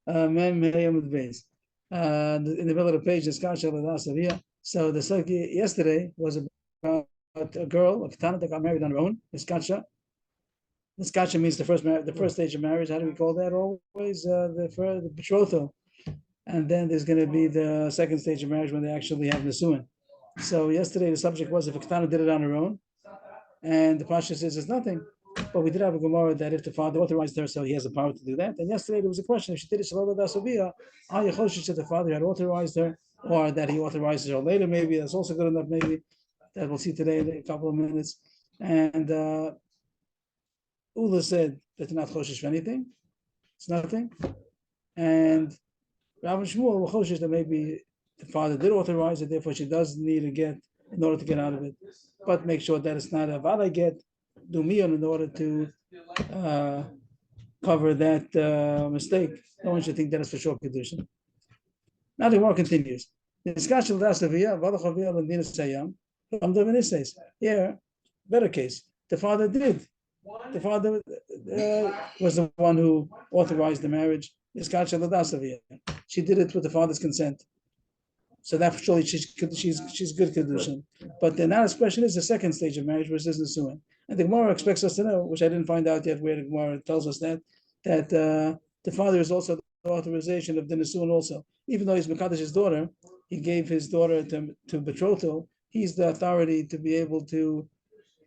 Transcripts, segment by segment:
Mem Meyam Beis. In the middle of the page, is Kasha Ladasavia. So the Suki yesterday was about a girl, a Katana that got married on her own. Niskacha. Niskacha means the first stage of marriage. How do we call that? Always the betrothal. And then there's going to be the second stage of marriage when they actually have Nisuin. So yesterday the subject was if a Katana did it on her own, and the Pasha says it's nothing. But we did have a Gemara that if the father authorized her, so he has the power to do that. And yesterday there was a question: if she did it Shalom Dasavia, are you choshesh that the father had authorized her, or that he authorizes her later? Maybe that's also good enough. Maybe that we'll see today in a couple of minutes. And Ula said that they're not choshesh for anything; it's nothing. And Rav and Shmuel were choshesh that maybe the father did authorize it, therefore she does need a get in order to get out of it. But make sure that it's not a vala get, do miyon in order to cover that mistake. No one should think that it's for sure Kiddushin. Now the Gemara continues. Here, better case. The father did. The father was the one who authorized the marriage. She did it with the father's consent. So that surely she's good Kiddushin. But the next question is the second stage of marriage, which is Nisuin. And the Gemara expects us to know, which I didn't find out yet, where the Gemara tells us that the father is also the authorization of the Nisuin also. Even though he's Mekadesh's daughter, he gave his daughter to betrothal, he's the authority to be able to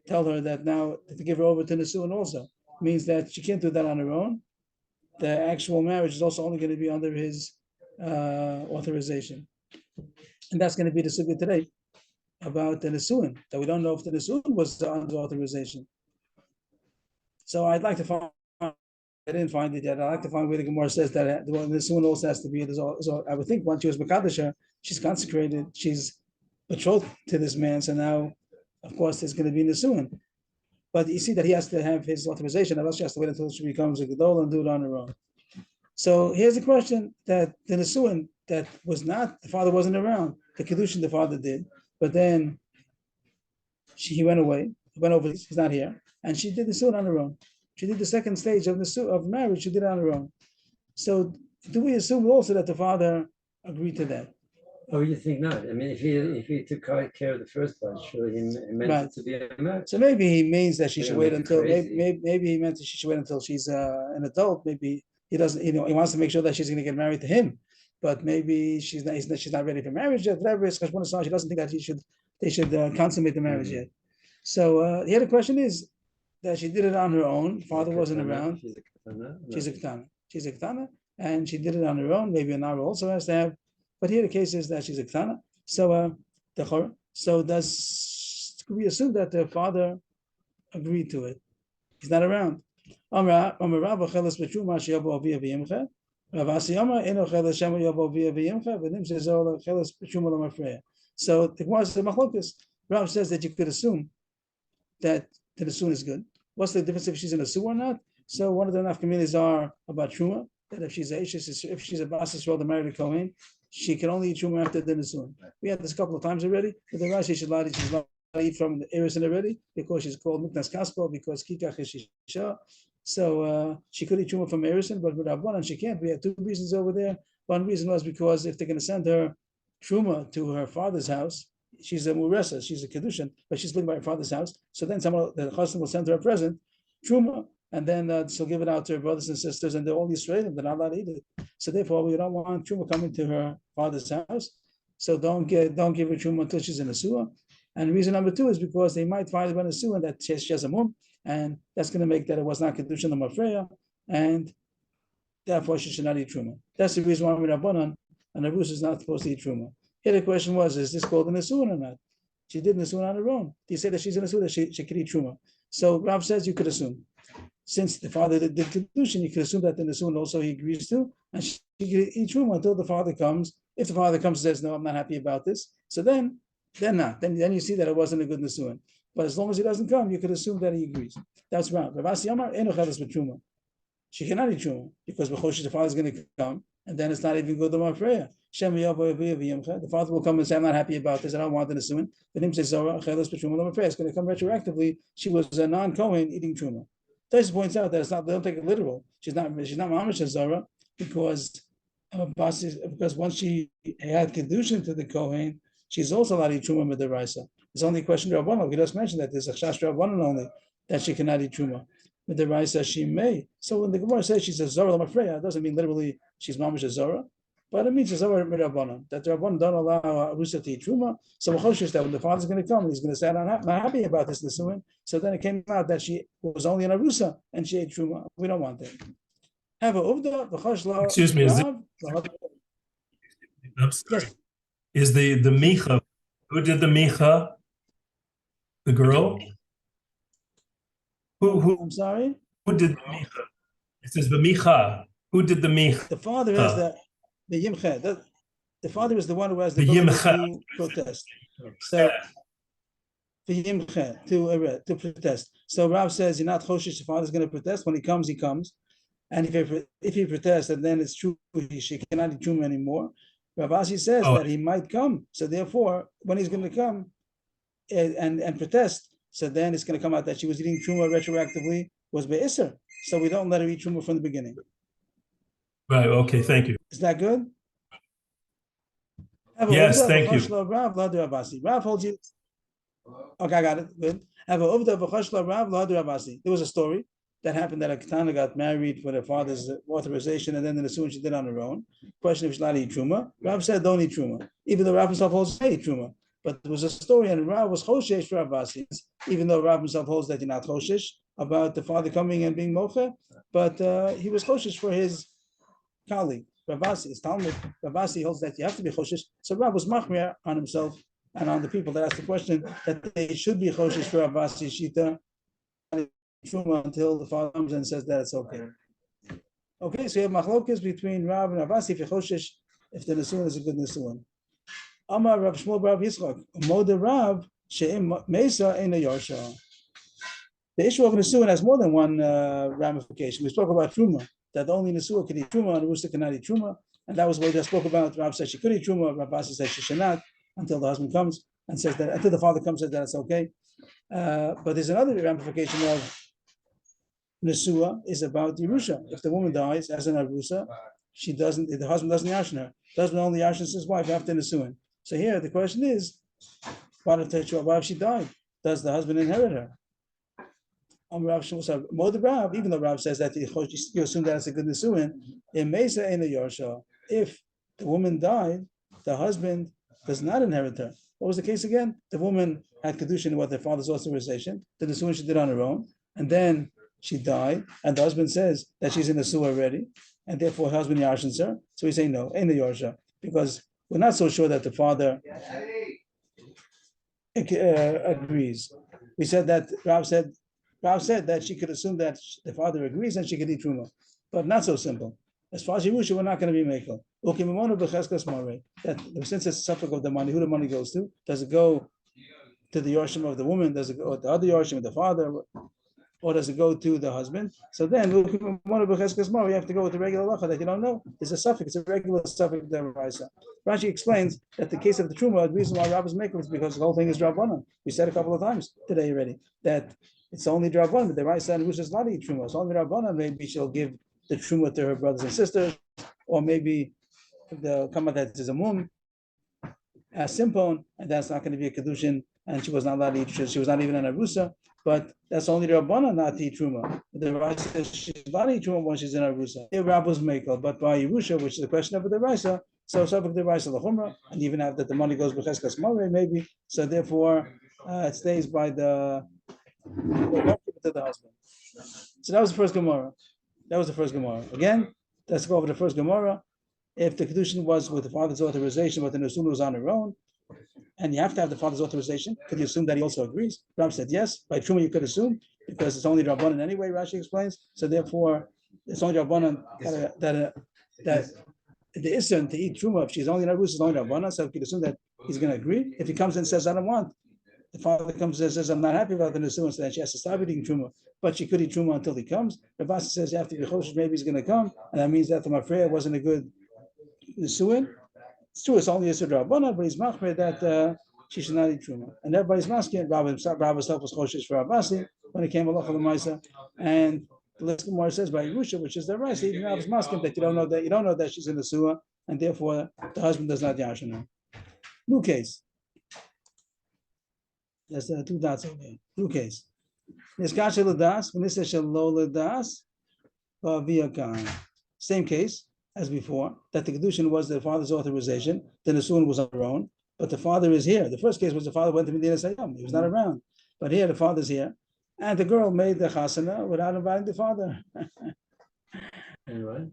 tell her that now to give her over to Nisuin also. Means that she can't do that on her own. The actual marriage is also only going to be under his authorization. And that's going to be the sugya today about the Nisuin, that we don't know if the Nisuin was under authorization. So I'd like to find, I didn't find it yet, I'd like to find where the Gemara says that the Nisuin also has to be, so I would think once she was Mekadesha, she's consecrated, she's betrothed to this man, so now, of course, there's going to be Nisuin. But you see that he has to have his authorization, or else she has to wait until she becomes a Gedol and do it on her own. So here's the question that the Nisuin that was not, the father wasn't around, the Kiddushin the father did, but then he went away, went over, he's not here, and she did the Nisuin on her own. She did the second stage of marriage, she did it on her own. So do we assume also that the father agreed to that? Oh, you think not? I mean, if he took care of the first part, surely he meant Right. it to be a marriage. So maybe he means that she should wait until maybe he meant that she should wait until she's an adult. Maybe he doesn't, he wants to make sure that she's going to get married to him, but maybe she's not ready for marriage yet. Whatever she doesn't think that they should consummate the marriage yet. So here the question is that she did it on her own. Father wasn't around. She's a katana. She's a katana, and she did it on her own. Maybe an Nara also has to have. But here the case is that she's a katana. So does we assume that the father agreed to it? He's not around. So the Gemara says Machlokas. Rav says that you could assume that the Nisuin is good. What's the difference if she's in a sewer or not? So one of the nafkaminas are about Truma, that if she's a Bas Yisrael, the married Kohen, she can only eat Truma after the Nisuin. We had this a couple of times already, but the Rashi she's allowed to eat from the Erison already, because she's called Miknas Kaspo, because Kikach is Shisha. So she could eat Truma from Erison, but with Rabbanan she can't. We had two reasons over there. One reason was because if they're going to send her Truma to her father's house, she's a Muresa, she's a Kiddushin, but she's living by her father's house. So then the husband will send her a present, Truma, and then she'll give it out to her brothers and sisters, and they're all Israelim, they're not allowed to eat it. So therefore, we don't want Truma coming to her father's house. So don't give her Truma until she's in a sewer. And reason number two is because they might find about a sewer that she has a mum, and that's going to make that it was not Kiddushin or Mafreya, and therefore she should not eat Truma. That's the reason why we're Rabbanan, and the Rus is not supposed to eat Truma. Here the question was, is this called a Nisuin or not? She did Nisuin on her own. Do you say that she's in a Nisuin, that she could eat Truma? So Rav says you could assume. Since the father did Kiddushin, you could assume that the Nisuin also he agrees to, and she could eat Truma until the father comes. If the father comes and says, no, I'm not happy about this, so then not. Then you see that it wasn't a good Nisuin. But as long as he doesn't come, you could assume that he agrees. That's Rav. Rav Asi Amar, Eno Cheles B'Truma. She cannot eat Truma, because the father is going to come, and then it's not even good to Mafreya. The father will come and say, I'm not happy about this, I don't want the Nisuin. But him says, it's going to come retroactively. She was a non-Kohen eating Truma. Tyson points out that they don't take it literal. She's not Mamish Zara, because Because once she had Kiddushin to the Kohen, she's also allowed to eat Truma Midaraisa. It's only a question of Rabbanon. We just mentioned that there's a Chash Rabbanon only that she cannot eat Truma. Midaraisa she may. So when the Gemara says she's a Zorah Lamafreya, it doesn't mean literally she's Mamish a Zorah, but it means a Zorah Midrabanon, that the Rabbanon don't allow a Rusa to eat Truma. So Mechoshish that when the father's going to come, he's going to say, I'm not happy about this Nisuin. So then it came out that she was only in a Rusa and she ate Truma. We don't want that. Have a Uvda, V'chashla, Excuse me, I'm sorry. Is the Micha, who did the Micha? The girl? I'm sorry? Who did the Micha? It says the Micha. Who did the Micha? The father is the Yimcha. The father is the one who has the ability to protest. So the Yimcha to protest. So Rav says you're not choshish. The father's going to protest. When he comes, he comes. And if he protests, and then it's true she cannot eat truma anymore. Rav Asi says that he might come. So therefore, when he's going to come and protest, so then it's going to come out that she was eating truma retroactively was be'isr. So we don't let her eat truma from the beginning. Right. Okay. Thank you. Is that good? Yes. Thank you. Rav holds you. Okay, I got it. Good. There was a story that happened that a Ketana got married with her father's authorization, and then the Nisuin she did on her own. Question if she's allowed to eat truma. Rav said don't eat truma, even though Rav himself holds to eat truma. But there was a story, and Rav was choshesh for Rabbasi, even though Rav himself holds that you're not choshesh about the father coming and being mocha, but he was choshesh for his colleague. Rabbasi, his Talmud, Rabbasi holds that you have to be choshesh. So Rav was machmir on himself and on the people that asked the question that they should be choshesh for Rabbasi shita truma until the father comes and says that it's okay. Okay, so you have machlokes between Rav and Rabbasi if choshesh if the nisuin is a good nisuin. Amar Rav Shmuel Rav Yitzchak Moda Rav she'im Mesa in the Yarsha. The issue of nisuin has more than one ramification. We spoke about truma, that only nisuin can eat truma and Rusa cannot eat truma, and that was what we just spoke about. Rav said she could eat truma, Rav Basi said she should not until the husband comes and says that until the father comes says that it's okay. But there's another ramification of Nesua is about Yerusha. If the woman dies as an Arusa, she doesn't. The husband doesn't yashin her. The husband only yashins his wife after Nesuin. So here the question is, what if she died? Does the husband inherit her? Even though Rav says that you assume that it's a good Nesuin, in Mesa in the Yarsha, if the woman died, the husband does not inherit her. What was the case again? The woman had Kiddushin with her father's authorization. The Nesuin she did on her own, and then she died, and the husband says that she's in the sewer already, and therefore her husband yashins her. So we say no, in the yarsha, because we're not so sure that the father agrees. We said that Rav said that she could assume that the father agrees and she could eat truma, but not so simple. As far as Yerusha, we're not going to be makel. That since it's a subject of the money, who the money goes to? Does it go to the yarshim of the woman? Does it go to the other yarshim of the father? Or does it go to the husband? So then we have to go with the regular lacha that you don't know. It's a suffix, it's a regular suffix. Rashi explains that the case of the truma, the reason why Rabbis make it is because the whole thing is Rabbanan. We said a couple of times today already that it's only Rabbanan, but the right side which is not eat truma. It's only Rabbanan. Maybe she'll give the truma to her brothers and sisters, or maybe the kama that is a mum, a simpon, and that's not going to be a kedushin, and she was not allowed to eat. She was not even an arusa. But that's only Rabbana not to eat truma. The Raisa says she's not eat truma when she's in Arusa. Here Rabbos Mekel, but by Yerusha, which is the question of the Raisa, so subject the Raisa Lachumra, and even after the money goes b'cheskas Mare, maybe. So therefore, it stays by the to the husband. So that was the first Gemara. Again, let's go over the first Gemara. If the Kiddushin was with the father's authorization, but the Nesuin was on her own, and you have to have the father's authorization, could you assume that he also agrees? Rav said yes. By Truma you could assume, because it's only Rabbanan anyway, Rashi explains. So therefore, it's only Rabbanan that the Isser to eat Truma, if she's only in Arus, is only Rabbanan, so you could assume that he's going to agree. If he comes and says, I don't want, the father comes and says, I'm not happy about the Nesuin, so then she has to stop eating Truma. But she could eat Truma until he comes. Ravasi says, you have to be choshesh, maybe he's going to come, and that means that the Mafreya wasn't a good Nesuin. It's true, it's only a Rabbanan, but he's machmir that she should not eat truma. And everybody's masking. Rav himself was choshesh for Abbasi when it came to the Maisa. And the list Gemara says by Yerusha, which is the Raisa, even Rav is masking that you don't know that she's in the sewer, and therefore the husband does not yashin her. New case. There's two dots over here. New case. Niskasha l'das, v'nisa shelo l'das, v'aviyakan. Same case as before, that the Kiddushin was the father's authorization, the Nisuin was on her own, but the father is here. The first case was the father went to Medina Sayyam, he was not around. But here the father's here, and the girl made the chasana without inviting the father. Anyway.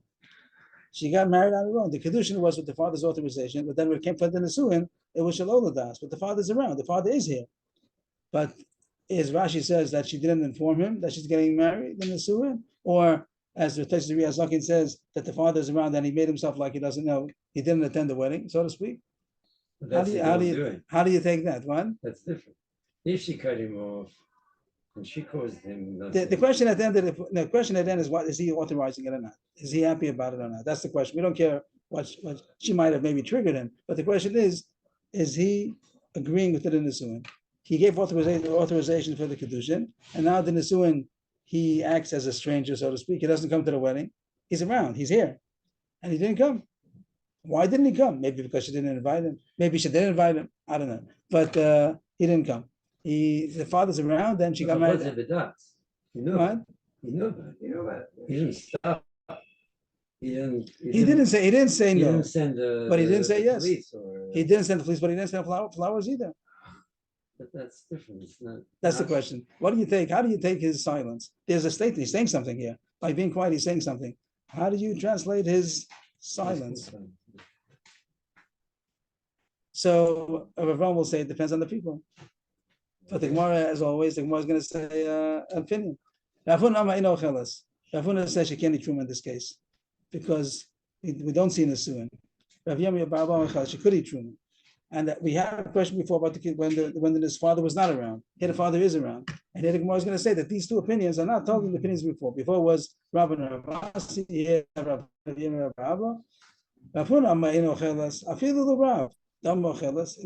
She got married on her own. The Kiddushin was with the father's authorization, but then when it came for the Nisuin, it was Shalom Das. But the father's around, the father is here. But as Rashi says that she didn't inform him that she's getting married, the Nisuin, or as the Teshuvah Zakin says that the father is around and he made himself like he doesn't know, he didn't attend the wedding, so to speak. How do you take that? One? That's different. If she cut him off and she caused him the question at the end of the question at the end is, what is he authorizing it or not? Is he happy about it or not? That's the question. We don't care what she might have maybe triggered him, but the question is he agreeing with it in the Nisuin? He gave authorization for the Kiddushin, and now the Nisuin, he acts as a stranger, so to speak. He doesn't come to the wedding. He's around. He's here. And he didn't come. Why didn't he come? Maybe because she didn't invite him. Maybe she didn't invite him. I don't know. But he didn't come. The father's around, then she got married. You know what? You know that. You know what? He didn't stop. He didn't say no. Didn't send but he didn't say yes. He didn't send the police, but he didn't send flowers either. But that's different. It's not. That's the question. What do you take? How do you take his silence? There's a statement. He's saying something here. By being quiet, he's saying something. How do you translate his silence? So Avrohom will say it depends on the people. But the Gemara, as always, the Gemara is going to say opinion. Ravuna says she can't eat truma in this case because we don't see Nisuin. She could eat truma. And we had a question before about the kid when his father was not around. Here the father is around. And here the Gemara is going to say that these two opinions are not totally the opinions before. Before it was Rav and Ravasi, here Rav and Rav. In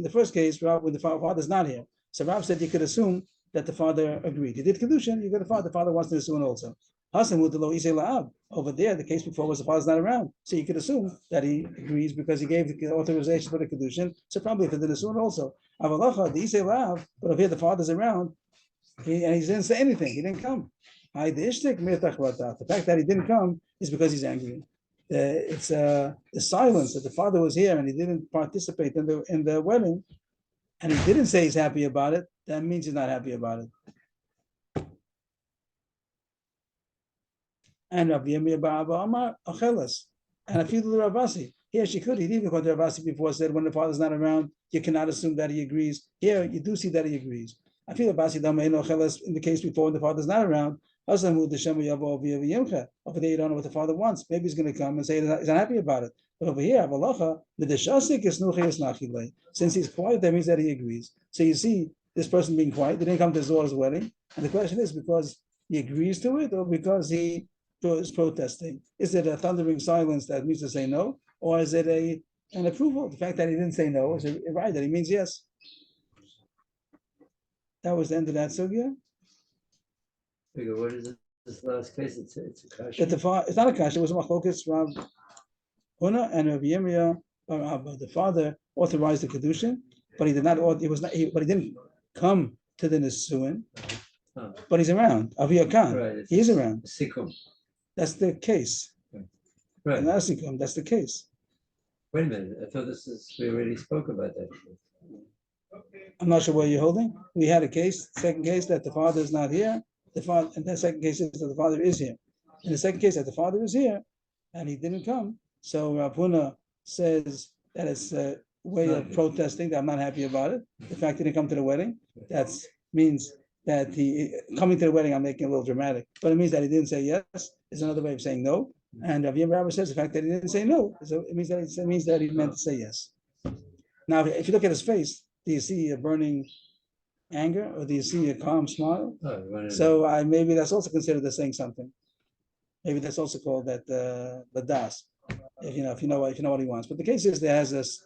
the first case, Rav, when the father's not here. So Rav said you could assume that the father agreed. You did Kiddushin, you got the father. The father wants to assume also. Over there, the case before was the father's not around. So you could assume that he agrees because he gave the authorization for the Kiddushin. So probably for the Nisuin also. But over here the father's around, and he didn't say anything. He didn't come. The fact that he didn't come is because he's angry. It's the silence that the father was here and he didn't participate in the wedding, and he didn't say he's happy about it. That means he's not happy about it. And Rabbi Yirmiyah bar Abba Amar Achelas, and I feel the Ravasi. Here she could. He even quote the Ravasi before said when the father's not around, you cannot assume that he agrees. Here you do see that he agrees. I feel Ravasi Damaino Achelas in the case before when the father's not around. Over there you don't know what the father wants. Maybe he's going to come and say he's not happy about it. But over here, since he's quiet, that means that he agrees. So you see this person being quiet. They didn't come to his daughter's wedding, and the question is because he agrees to it or because he is protesting. Is it a thundering silence that means to say no, or is it an approval? The fact that he didn't say no is right, that he means yes. That was the end of that sugya. What is it? This last case, it's a kasha. It's not a kasha. It was a machlokas. Rav Huna and Rav Yirmiyah, the father authorized the Kiddushin, but he did not. But he didn't come to the Nisuin. But he's around. Aviyah Khan. Right, he is around. Sikum. That's the case. Right. And that's the case. Wait a minute. I thought we already spoke about that. I'm not sure where you're holding. We had a case, second case that the father is not here. The father, and the second case is that the father is here. In the second case that the father is here and he didn't come. So Rav Huna says that it's a way of protesting that I'm not happy about it. The fact that he didn't come to the wedding, that means that he coming to the wedding, I'm making it a little dramatic, but it means that he didn't say yes is another way of saying no. And Rav Yirmiyah says the fact that he didn't say no, so it means that he meant to say yes. Now, if you look at his face, do you see a burning anger or do you see a calm smile? So maybe that's also considered as saying something. Maybe that's also called that the das. If you know what he wants. But the case is there has this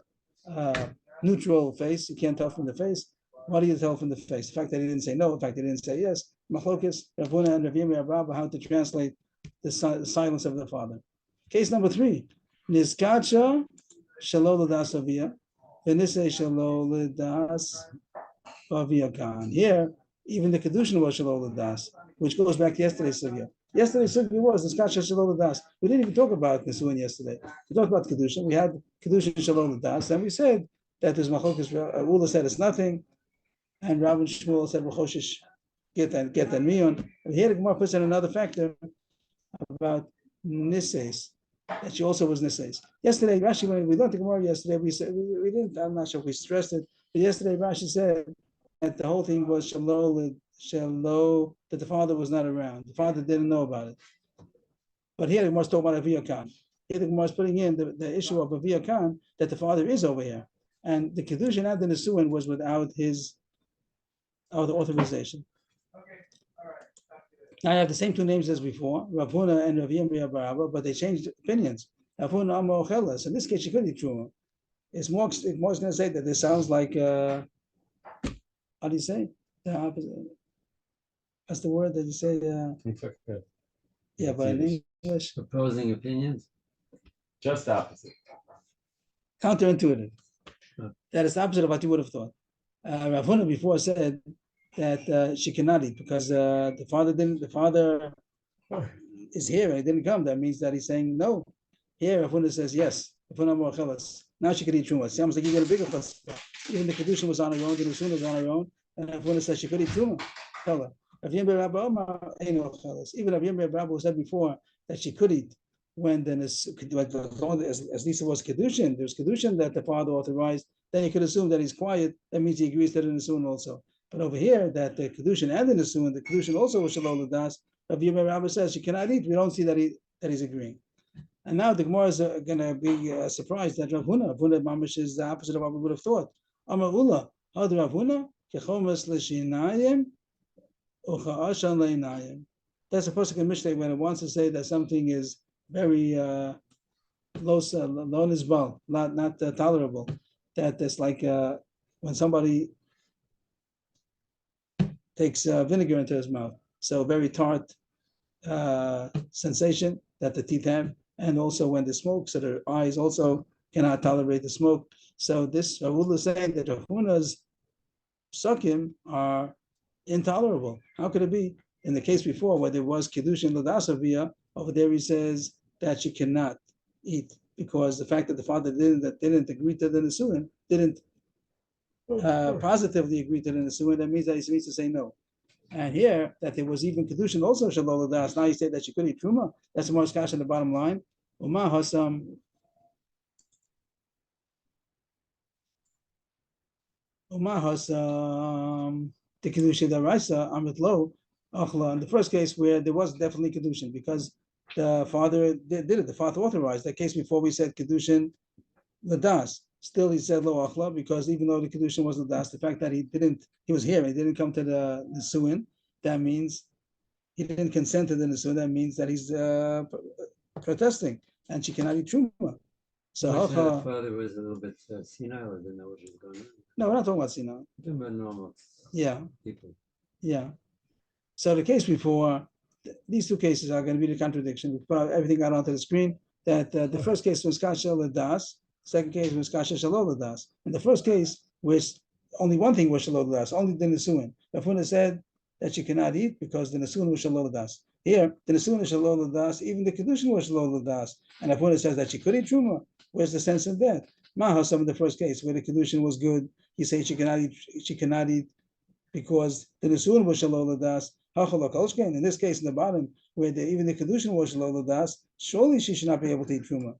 neutral face. You can't tell from the face. What do you tell from the face? The fact that he didn't say no, the fact that he didn't say yes. Machlokes, Rav Huna and Rav Yirmiyah, how to translate the silence of the father. Case number 3. Nizkacha Shalol das avia, v'nisei shalol das avia kan. Here, even the Kiddushin was shalol das, which goes back to yesterday's sugya. Yesterday's sugya was the Skasha shalol das. We didn't even talk about Nisuin yesterday. We talked about Kiddushin. We had Kiddushin shalol das, and we said that there's machlokas. Ula said it's nothing, and Rav and Shmuel said v'choshish get that miyun. And here the Gemara puts in another factor about Niseis, that she also was Niseis. Yesterday, Rashi, when we learned the Gemara yesterday, we said we didn't. I'm not sure if we stressed it, but yesterday Rashi said that the whole thing was shalom, that the father was not around. The father didn't know about it. But here the Gemara is talking about Avia Khan. Here the Gemara is putting in the issue of Avia Khan, that the father is over here, and the Kiddushin and the Nisuin was without his authorization. Now I have the same two names as before, Rav Huna and Rav Yirmiyah bar Abba, but they changed opinions. Rav Huna Amar Ochelas. In this case, she couldn't eat truma. It's more going to say that this sounds like how do you say the opposite? That's the word that you say. Yeah, but in English, Opposing opinions. Just opposite. counterintuitive. Huh. That is the opposite of what you would have thought. Rav Huna before said that she cannot eat because the father is here and he didn't come. That means that he's saying no. Here, Rav Huna says yes. Rav Huna Amar Ochelas. Now she could eat truma. Sounds like you get a bigger fuss. Even the Kiddushin was on her own, the Nisun was on her own, and Rav Huna says she could eat truma. Tell her. Even Rav Yirmiyah bar Abba said before that she could eat when then as Lisa was Kiddushin, there's Kiddushin that the father authorized, then you could assume that he's quiet, that means he agrees to the Nisun also. But over here, that the Kiddushin and the Nisun, the Kiddushin also was Shalol Das, Rav Yirmiyah bar Abba says she cannot eat, we don't see that he's agreeing. And now the Gemara is going to be surprised that Rav Huna Mamish is the opposite of what we would have thought. Amar Ula, Had Rav Huna, Kechomas L'Shinayim, Ucha Le'inayim. That's a pasuk in Mishnah when it wants to say that something is very low nisbal, not tolerable. That it's like when somebody takes vinegar into his mouth. So very tart sensation that the teeth have, and also when they smoke, so their eyes also cannot tolerate the smoke. So this Ravula is saying that Rav Huna's psukim are intolerable. How could it be? In the case before, where there was Kiddushin L'Dasavia, over there he says that she cannot eat because the fact that the father didn't agree to the Nisuin, didn't positively agree to the Nisuin, that means that he needs to say no. And here, that there was even Kiddushin also Shalol Das. Now he said that she could eat Truma. That's the more discussion in the bottom line. Uma Hasam. The Kiddushin Daraisa Amit Lo Achla. In the first case where there was definitely Kiddushin because the father did it, the father authorized. That case before we said Kiddushin Ladas. Still he said Lo Achla because even though the Kiddushin was Ladas, the fact that he was here, he didn't come to the Nisuin, that means he didn't consent to the Nisuin, that means that he's protesting and she cannot eat Truma. So the father was a little bit senile or didn't know what was going on. No, we're not talking about senile. We're talking about normal people. Yeah. So the case before, these two cases are going to be the contradiction. We put everything out onto the screen. That the first case was Kasha Ladas, second case was Kasha Shalol Ladas. In the first case, which only one thing was Shalol Ladas, only the Nisuin. Rav Huna said that she cannot eat because the Nisuin was Shalol Ladas. Here, the Nisuin is Shalol Ladas, even the Kiddushin was Shalol Ladas. And Rav Huna says that she could eat Truma. Where's the sense in that? Mahasam in the first case, where the Kiddushin was good, he said she cannot eat because the Nisuin was Shalol Ladas. In this case, in the bottom, where even the Kiddushin was Shalol Ladas, surely she should not be able to eat Truma.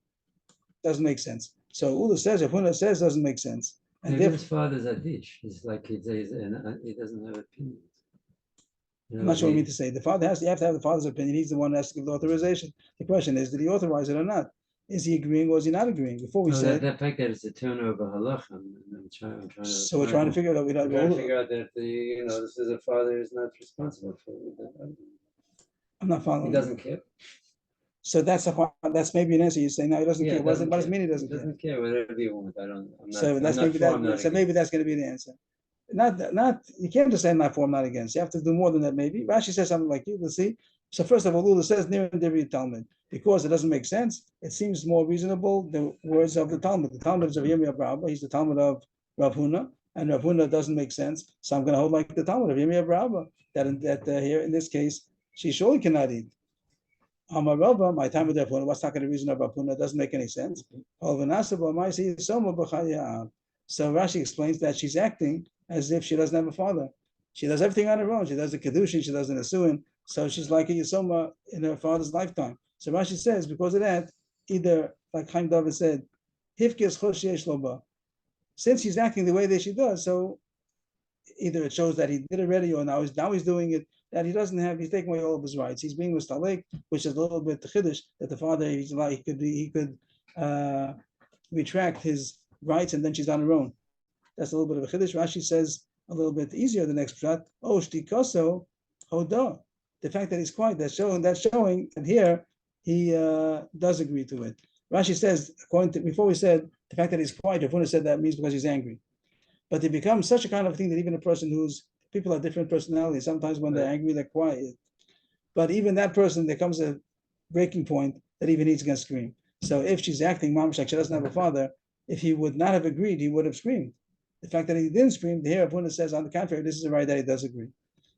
Doesn't make sense. So Ula says, if Huna says, doesn't make sense. And maybe his father's a dish. It's like he doesn't have opinions. I'm not sure what I mean to say. The father you have to have the father's opinion. He's the one that has to give the authorization. The question is, did he authorize it or not? Is he agreeing or is he not agreeing? Before we said that fact that it's a turner of a halach. I'm trying to. So we're trying to figure it out. We're trying to figure out that this is a father who's not responsible for it. I'm not following. He doesn't care. So that's maybe an answer. You say no, he doesn't care. What does it mean he doesn't care? He doesn't care whether it be a woman. I'm not. So that's maybe that. So maybe that's going to be the answer. Not. You can't just say not for, I'm not against. You have to do more than that. Maybe Rashi says something like you. Let's see. So first of all, Lula says near Devi Talmud because it doesn't make sense. It seems more reasonable the words of the Talmud. The Talmud is of Yirmiyah Rabba. He's the Talmud of Rav Huna, and Rav Huna doesn't make sense. So I'm going to hold like the Talmud of Yirmiyah Rabba that here in this case she surely cannot eat. Amar Rabba, my time with Rav Huna. What's not going to reason of Rav Huna? Doesn't make any sense. So Rashi explains that she's acting as if she doesn't have a father. She does everything on her own. She does the Kiddushin, she does the Nesuin. So she's like a Yisoma in her father's lifetime. So Rashi says, because of that, either, like Chaim David said, Hifkes Chosh Yesh Loba. Since he's acting the way that she does, so either it shows that he did it already, or now he's doing it, that he doesn't have, he's taking away all of his rights. He's being Mustalek, which is a little bit the Chiddush, that the father, he could retract his rights and then she's on her own. That's a little bit of a Chiddush. Rashi says a little bit easier the next pshat. Oh, shtikoso hoda. The fact that he's quiet, that's showing that here he does agree to it. Rashi says, according to before we said the fact that he's quiet, Rav Huna said that means because he's angry. But it becomes such a kind of thing that even a person who's people have different personalities. Sometimes when they're angry, they're quiet. But even that person, there comes a breaking point that even he's going to scream. So if she's acting mamish like she doesn't have a father, if he would not have agreed, he would have screamed. The fact that he didn't scream, the Rav Huna says, on the contrary, this is the right that he does agree.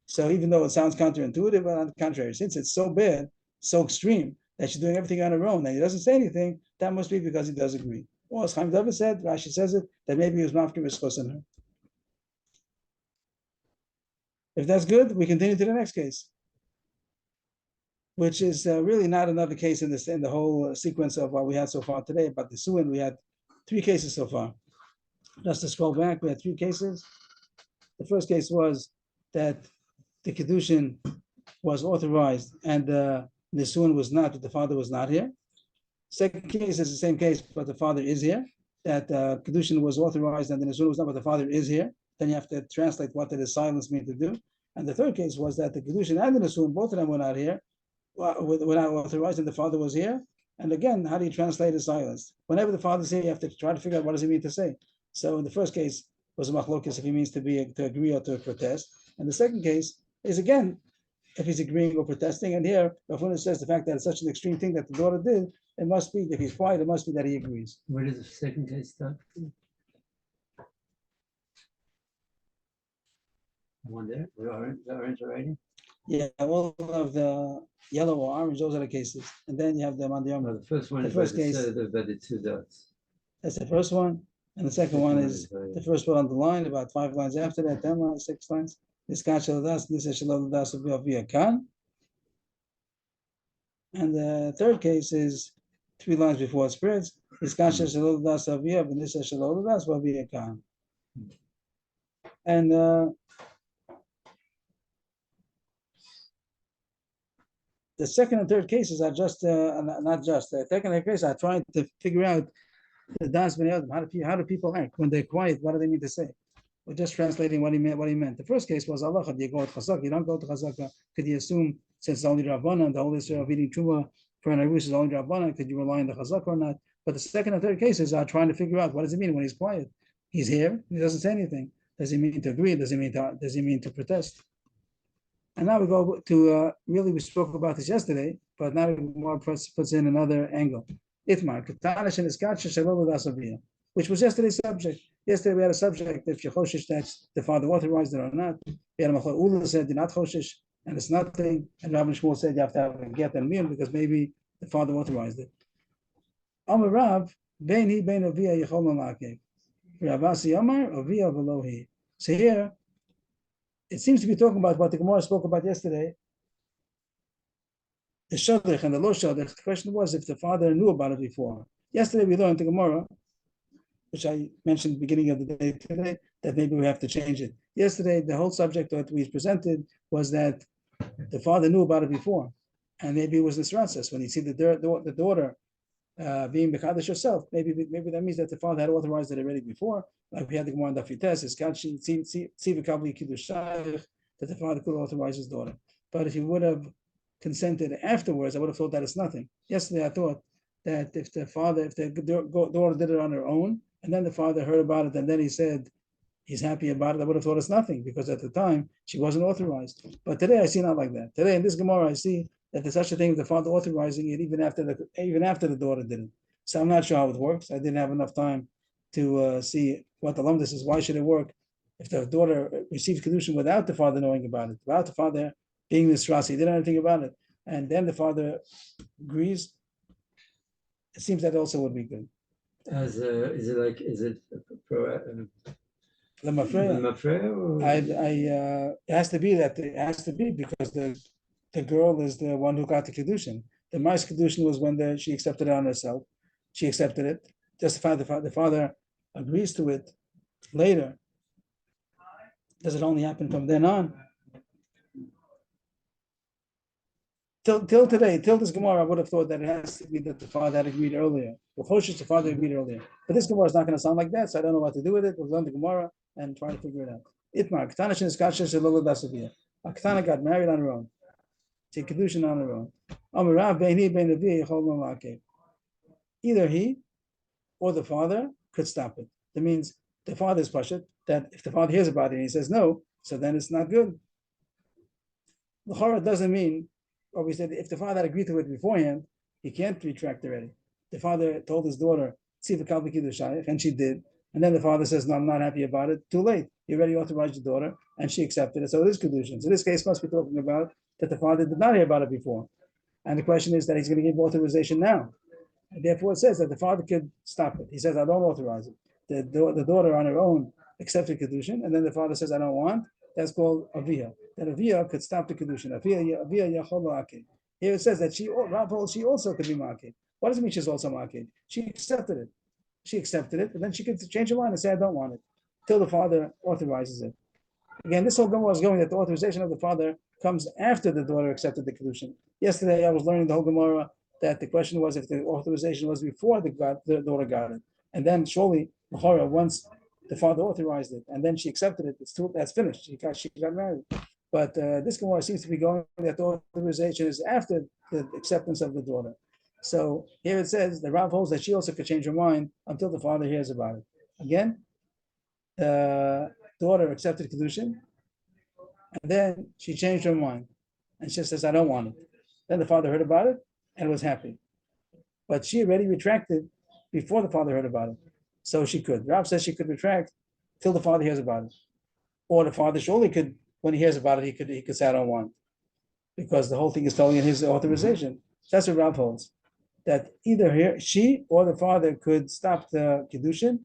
So even though it sounds counterintuitive, but on the contrary, since it's so bad, so extreme, that she's doing everything on her own, and he doesn't say anything, that must be because he does agree. Or as Chaim David said, Rashi says it, that maybe he was mafkim v'schos in her. If that's good, we continue to the next case, which is really not another case in the whole sequence of what we had so far today. But the Suin, we had 3 cases so far. Just to scroll back, we had 3 cases. The first case was that the Kiddushin was authorized and the Nisuin was not, but the father was not here. Second case is the same case, but the father is here. That Kiddushin was authorized and the Nisuin was not, but the father is here. Then you have to translate what did the silence mean to do. And the third case was that the Kiddushin and the Nisuin, both of them were not here, were not authorized, and the father was here. And again, how do you translate the silence? Whenever the father's here, you have to try to figure out what does he mean to say. So in the first case was a machlokes if he means to agree or to protest. And the second case is again, if he's agreeing or protesting. And here, Rav Huna says the fact that it's such an extreme thing that the daughter did, it must be, if he's quiet, it must be that he agrees. Where does the second case start? One there, orange already? Yeah, all of the yellow or orange, those are the cases. And then you have them on the arm. The first one The is first by case. the 2 dots. That's the first one. And the second one is the first one on the line, about 5 lines after that, 10 lines, 6 lines. This shaladas, this shaladas will be a kan. And the third case is 3 lines before it spreads. This shaladas avia, and this shaladas will be a kan. And the second and third cases are just not just the second and third cases are trying to figure out the das b'nei how do people act when they're quiet? What do they mean to say? We're just translating what he meant. The first case was Allah. You go to chazaka, you don't go to chazaka. Could you assume since it's only Rabbanan, the whole issue of eating truma for an arus is only Rabbanan? Could you rely on the chazaka or not? But the second and third cases are trying to figure out what does it mean when he's quiet. He's here. He doesn't say anything. Does he mean to agree? Does he mean to protest? And now we go to really we spoke about this yesterday, but now more puts in another angle. Itmar, which was yesterday's subject. Yesterday we had a subject if you choshish that the father authorized it or not. We had a Ula said you're not choshish and it's nothing, and Rabbi Shmuel said you have to have a get and meal because maybe the father authorized it. Amar Rav, Beini Bein Avia Yechol Malakev. Ravasi Amar Avia Velohi. So here it seems to be talking about what the Gemara spoke about yesterday. The Shadrich and the Lo Shadrich. The question was if the father knew about it before. Yesterday we learned the Gemara, which I mentioned at the beginning of the day today, that maybe we have to change it. Yesterday, the whole subject that we presented was that the father knew about it before. And maybe it was this process when you see the daughter being Mekadosh herself, maybe that means that the father had authorized it already before. Like we had the Gemara in Dafites, that the father could authorize his daughter. But if he would have consented afterwards, I would have thought that it's nothing. Yesterday, I thought that if the daughter did it on her own, and then the father heard about it, and then he said he's happy about it, I would have thought it's nothing, because at the time, she wasn't authorized. But today, I see not like that. Today, in this Gemara, I see that there's such a thing as the father authorizing it even after the daughter did it. So I'm not sure how it works. I didn't have enough time to see what the lumdus is. Why should it work if the daughter receives Kiddushin without the father knowing about it, without the father being this Rasi, he didn't know anything about it, and then the father agrees? It seems that also would be good. Is it The Mafreya, it has to be because the girl is the one who got the Kiddushin. The Ma'is Kiddushin was when she accepted it on herself. She accepted it. The father agrees to it later. Does it only happen from then on? Till today, till this Gemara, I would have thought that it has to be that the father had agreed earlier. The father agreed earlier. But this Gemara is not going to sound like that, so I don't know what to do with it. We'll learn the Gemara and try to figure it out. Itmar, Ketana Shin Iskasha Shalolo Dasavia. Ketana got married on her own. Take Kiddushin on her own. Either he or the father could stop it. That means the father's pashat, that if the father hears about it and he says no, so then it's not good. The Chora doesn't mean, or we said if the father had agreed to it beforehand, he can't retract already. The father told his daughter, and she did. And then the father says, no, I'm not happy about it. Too late. He already authorized your daughter, and she accepted it. So it is Kiddushin. So this case must be talking about that the father did not hear about it before. And the question is that he's going to give authorization now. And therefore, it says that the father could stop it. He says, I don't authorize it. The daughter on her own accepted Kiddushin, and then the father says, I don't want. That's called Aviyah. That Aviyah could stop the Kiddushin. Aviyah Yachol Ma'akid. Here it says that she also could be Ma'akid. What does it mean she's also Ma'akid? She accepted it. And then she could change her mind and say, I don't want it, till the father authorizes it. Again, this whole Gemara is going that the authorization of the father comes after the daughter accepted the Kiddushin. Yesterday, I was learning the whole Gemara that the question was if the authorization was before the daughter got it. And then surely, once the father authorized it, and then she accepted it, that's finished. She got married. But this Gemara seems to be going that the authorization is after the acceptance of the daughter. So here it says the Rav holds that she also could change her mind until the father hears about it. Again, the daughter accepted Kiddushin, and then she changed her mind, and she says, I don't want it. Then the father heard about it and was happy. But she already retracted before the father heard about it. So she could. Rav says she could retract till the father hears about it. Or the father surely could, when he hears about it, he could say, I don't want it. Because the whole thing is totally in his authorization. That's what Rav holds. That either she or the father could stop the Kiddushin,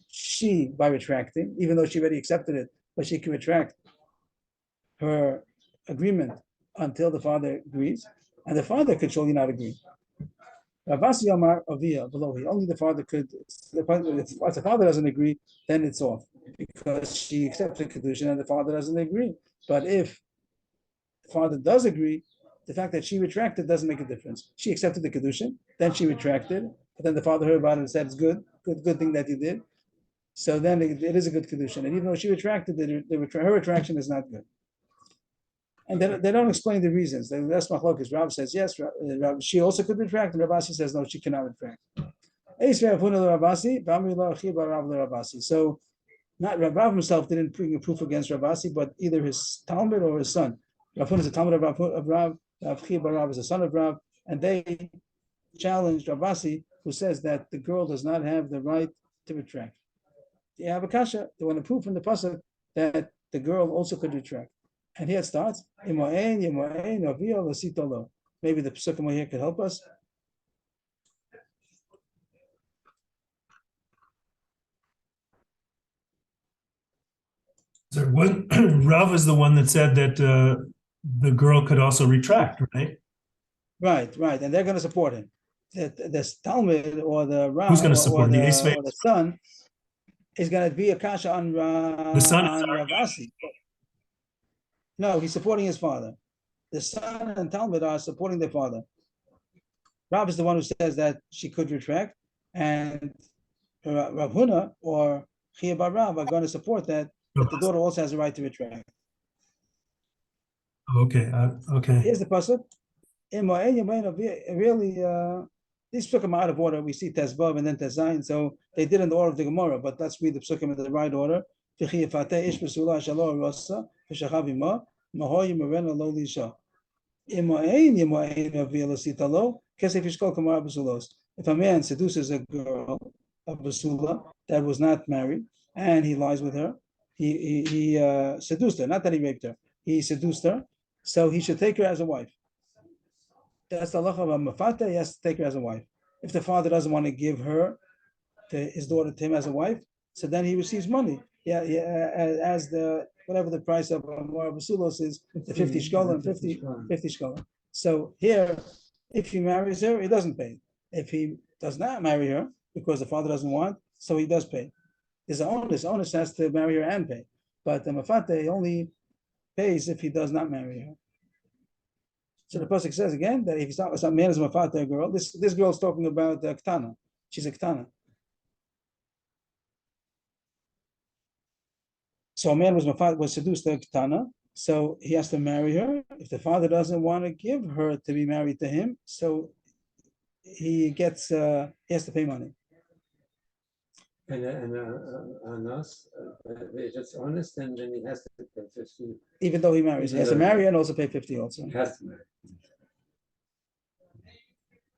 she by retracting, even though she already accepted it, but she can retract her agreement until the father agrees, and the father could surely not agree. Rabasi Amar Aviyah below. Only the father could. If the father doesn't agree, then it's off because she accepted Kiddushin and the father doesn't agree. But if the father does agree, the fact that she retracted doesn't make a difference. She accepted the Kiddushin, then she retracted, but then the father heard about it and said, it's good thing that you did. So then it is a good Kiddushin. And even though she retracted, her retraction is not good. And they don't explain the reasons. That's Machlokes. Rav says, yes, she also could retract, and Rabasi says, no, she cannot retract. So not Rav himself didn't bring a proof against Rabasi, but either his Talmud or his son. Rav is a Talmud of Rav, Rav Chia bar Rav is the son of Rav, and they challenged Rabasi, who says that the girl does not have the right to retract. They have a kasha. They want to prove from the pasuk that the girl also could retract. And here it starts. Maybe the psukim here could help us. So Rav is the one that said that the girl could also retract, right? Right. And they're going to support him. The Talmud or the Rav Who's going to support him? or the son is going to be a kasha on The son Ravasi. No, he's supporting his father. The son and Talmud are supporting their father. Rav is the one who says that she could retract, and Rav Huna or Chia bar Rav are going to support that the daughter also has a right to retract. Okay. Here's the pasuk. Really, these psukim are out of order. We see Tezvav and then Tezayin, so they did in the order of the Gemara, but let's read the psukim in the right order. If a man seduces a girl, a basula, that was not married, and he lies with her, he seduced her, not that he raped her, he seduced her, so he should take her as a wife. That's the halacha of a mafata, he has to take her as a wife. If the father doesn't want to give his daughter to him as a wife, so then he receives money. Yeah, as the whatever the price of a basulos is, the 50 shkolim, 50 shkolim. So here, if he marries her, he doesn't pay. If he does not marry her because the father doesn't want, so he does pay. There's an onus. Onus has to marry her and pay. But the mafate only pays if he does not marry her. So the pasuk says again that if it's not man is mafate a girl, this girl is talking about the ktana. She's a ktana. So a man was seduced to a ktana, so he has to marry her. If the father doesn't want to give her to be married to him, so he has to pay money. And on us, if it's honest, then he has to pay 50. Even though he marries, he has to marry and also pay 50 also. He has to marry.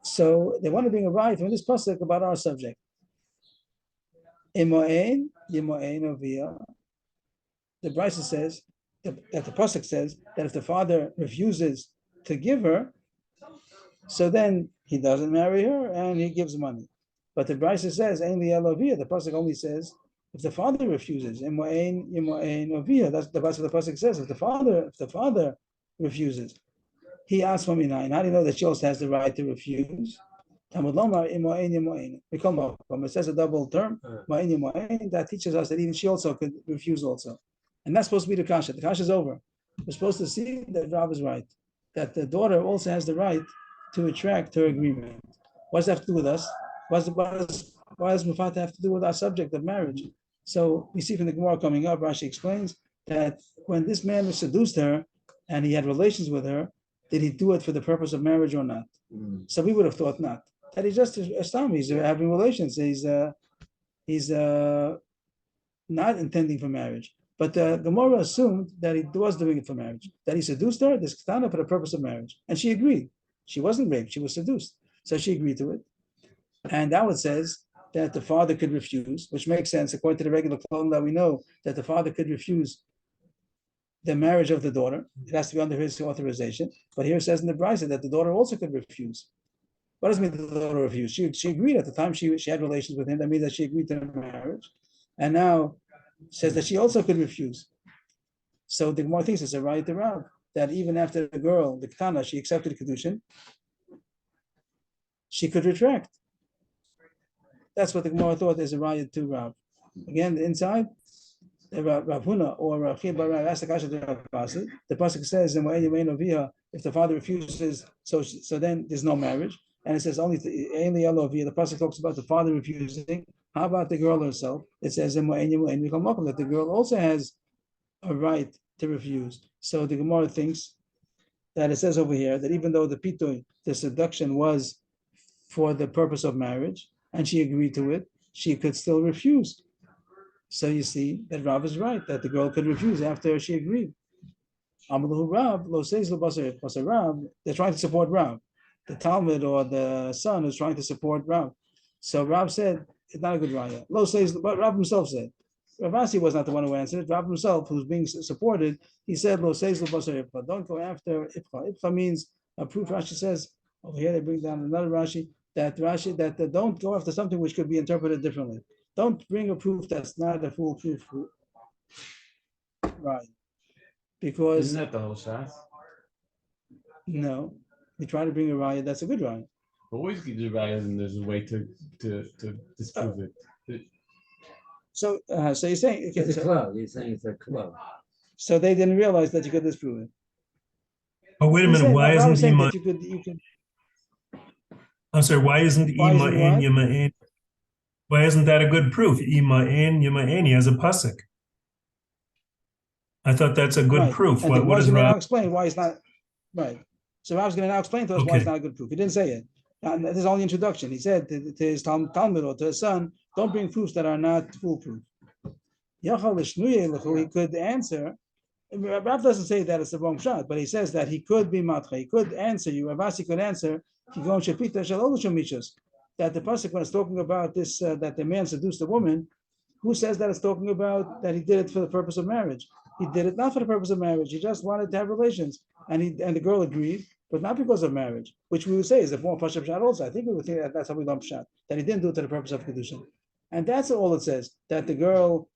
So they want to bring a right from this pasuk about our subject. Imo'ein, Yimo'ein Ovia. The Brisa says that the pasuk says that if the father refuses to give her, so then he doesn't marry her and he gives money. But the Brisa says, Ein li elovia. The pasuk only says if the father refuses. Imo'ein, Yimo'ein Ovia. That's the pasuk says. If the father refuses, he asks for minayin. How do you know that she also has the right to refuse? It says a double term. That teaches us that even she also could refuse also. And that's supposed to be the kasha. The kasha is over. We're supposed to see that Rav is right. That the daughter also has the right to retract her agreement. What does that have to do with us? Why does Mufata have to do with our subject of marriage? So we see from the Gemara coming up, Rashi explains that when this man seduced her and he had relations with her, did he do it for the purpose of marriage or not? So we would have thought not. That he's just he's having relations. He's not intending for marriage. But the Gemara assumed that he was doing it for marriage. That he seduced her, this katana, for the purpose of marriage, and she agreed. She wasn't raped; she was seduced, so she agreed to it. And that one says that the father could refuse, which makes sense according to the regular code that we know that the father could refuse the marriage of the daughter. It has to be under his authorization. But here it says in the Brisa that the daughter also could refuse. What does it mean the daughter refused? She agreed at the time she had relations with him. That means that she agreed to the marriage. And now says that she also could refuse. So the Gemara thinks it's a right to Rav, that even after the girl, the Ketana, she accepted Kiddushin, she could retract. That's what the Gemara thought is a right to Rav. Again, inside, Rav Huna or Rav Chia Bar Rav asked the Kasha to Rav Basid. The pasuk says, if the father refuses, so then there's no marriage. And it says only the pasuk talks about the father refusing. How about the girl herself? It says that the girl also has a right to refuse. So the Gemara thinks that it says over here that even though the pitoy, the seduction, was for the purpose of marriage, and she agreed to it, she could still refuse. So you see that Rav is right, that the girl could refuse after she agreed. Rav, they're trying to support Rav. The Talmud or the son is trying to support Rav. So Rav said, it's not a good raya. Lo says, but Rav himself said. Rav Asi was not the one who answered it. Rav himself, who's being supported, he said, Lo says, don't go after Ifcha. Ifcha means a proof. Rashi says, over here they bring down another Rashi, that don't go after something which could be interpreted differently. Don't bring a proof that's not a full proof. Right. Because isn't that the whole shas? No. We try to bring a raya that's a good raya. Always give you rayas, and there's a way to disprove it. So you're saying It's a club. You're saying it's a club. So they didn't realize that you could disprove it. Oh, wait a minute. Why isn't Ima? You could. I'm sorry. Why isn't Ima in Yima in? Why isn't that a good proof? Ima in Yima in. He has a pasuk. I thought that's a good proof. And what is Rav? Rav? Explain why it's not right. So Rav's going to now explain to us why it's not a good proof. He didn't say it. And this is only introduction. He said to his Talmud or to his son, don't bring proofs that are not foolproof. He could answer Rav doesn't say that it's the wrong shot, but he says that he could be matcha. He could answer you. Ravasi could answer that the pasuk when it's talking about this that the man seduced the woman, who says that it's talking about that he did it for the purpose of marriage? He did it not for the purpose of marriage. He just wanted to have relations, and the girl agreed, but not because of marriage, which we would say is the more pasuk shot also. I think we would think that that's how we learn shot, that he didn't do it to the purpose of Kiddushin. And that's all it says, that the girl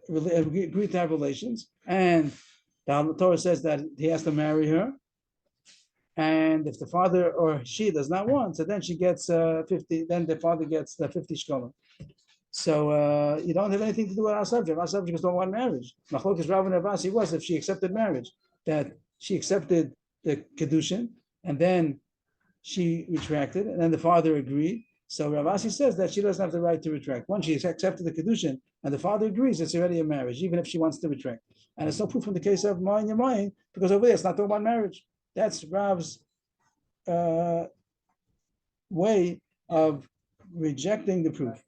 agreed to have relations, and the Torah says that he has to marry her. And if the father or she does not want, so then she gets 50, then the father gets the 50 shkolim. So you don't have anything to do with our subject. Our subject is don't want marriage. Machlokes Rav and Avasi was if she accepted marriage, that she accepted the Kiddushin, and then she retracted, and then the father agreed. So Ravasi says that she doesn't have the right to retract. Once she accepted the Kiddushin and the father agrees, it's already a marriage, even if she wants to retract. And it's no proof in the case of Ma'in Yamayim, because over there it's not talking about marriage. That's Rav's way of rejecting the proof,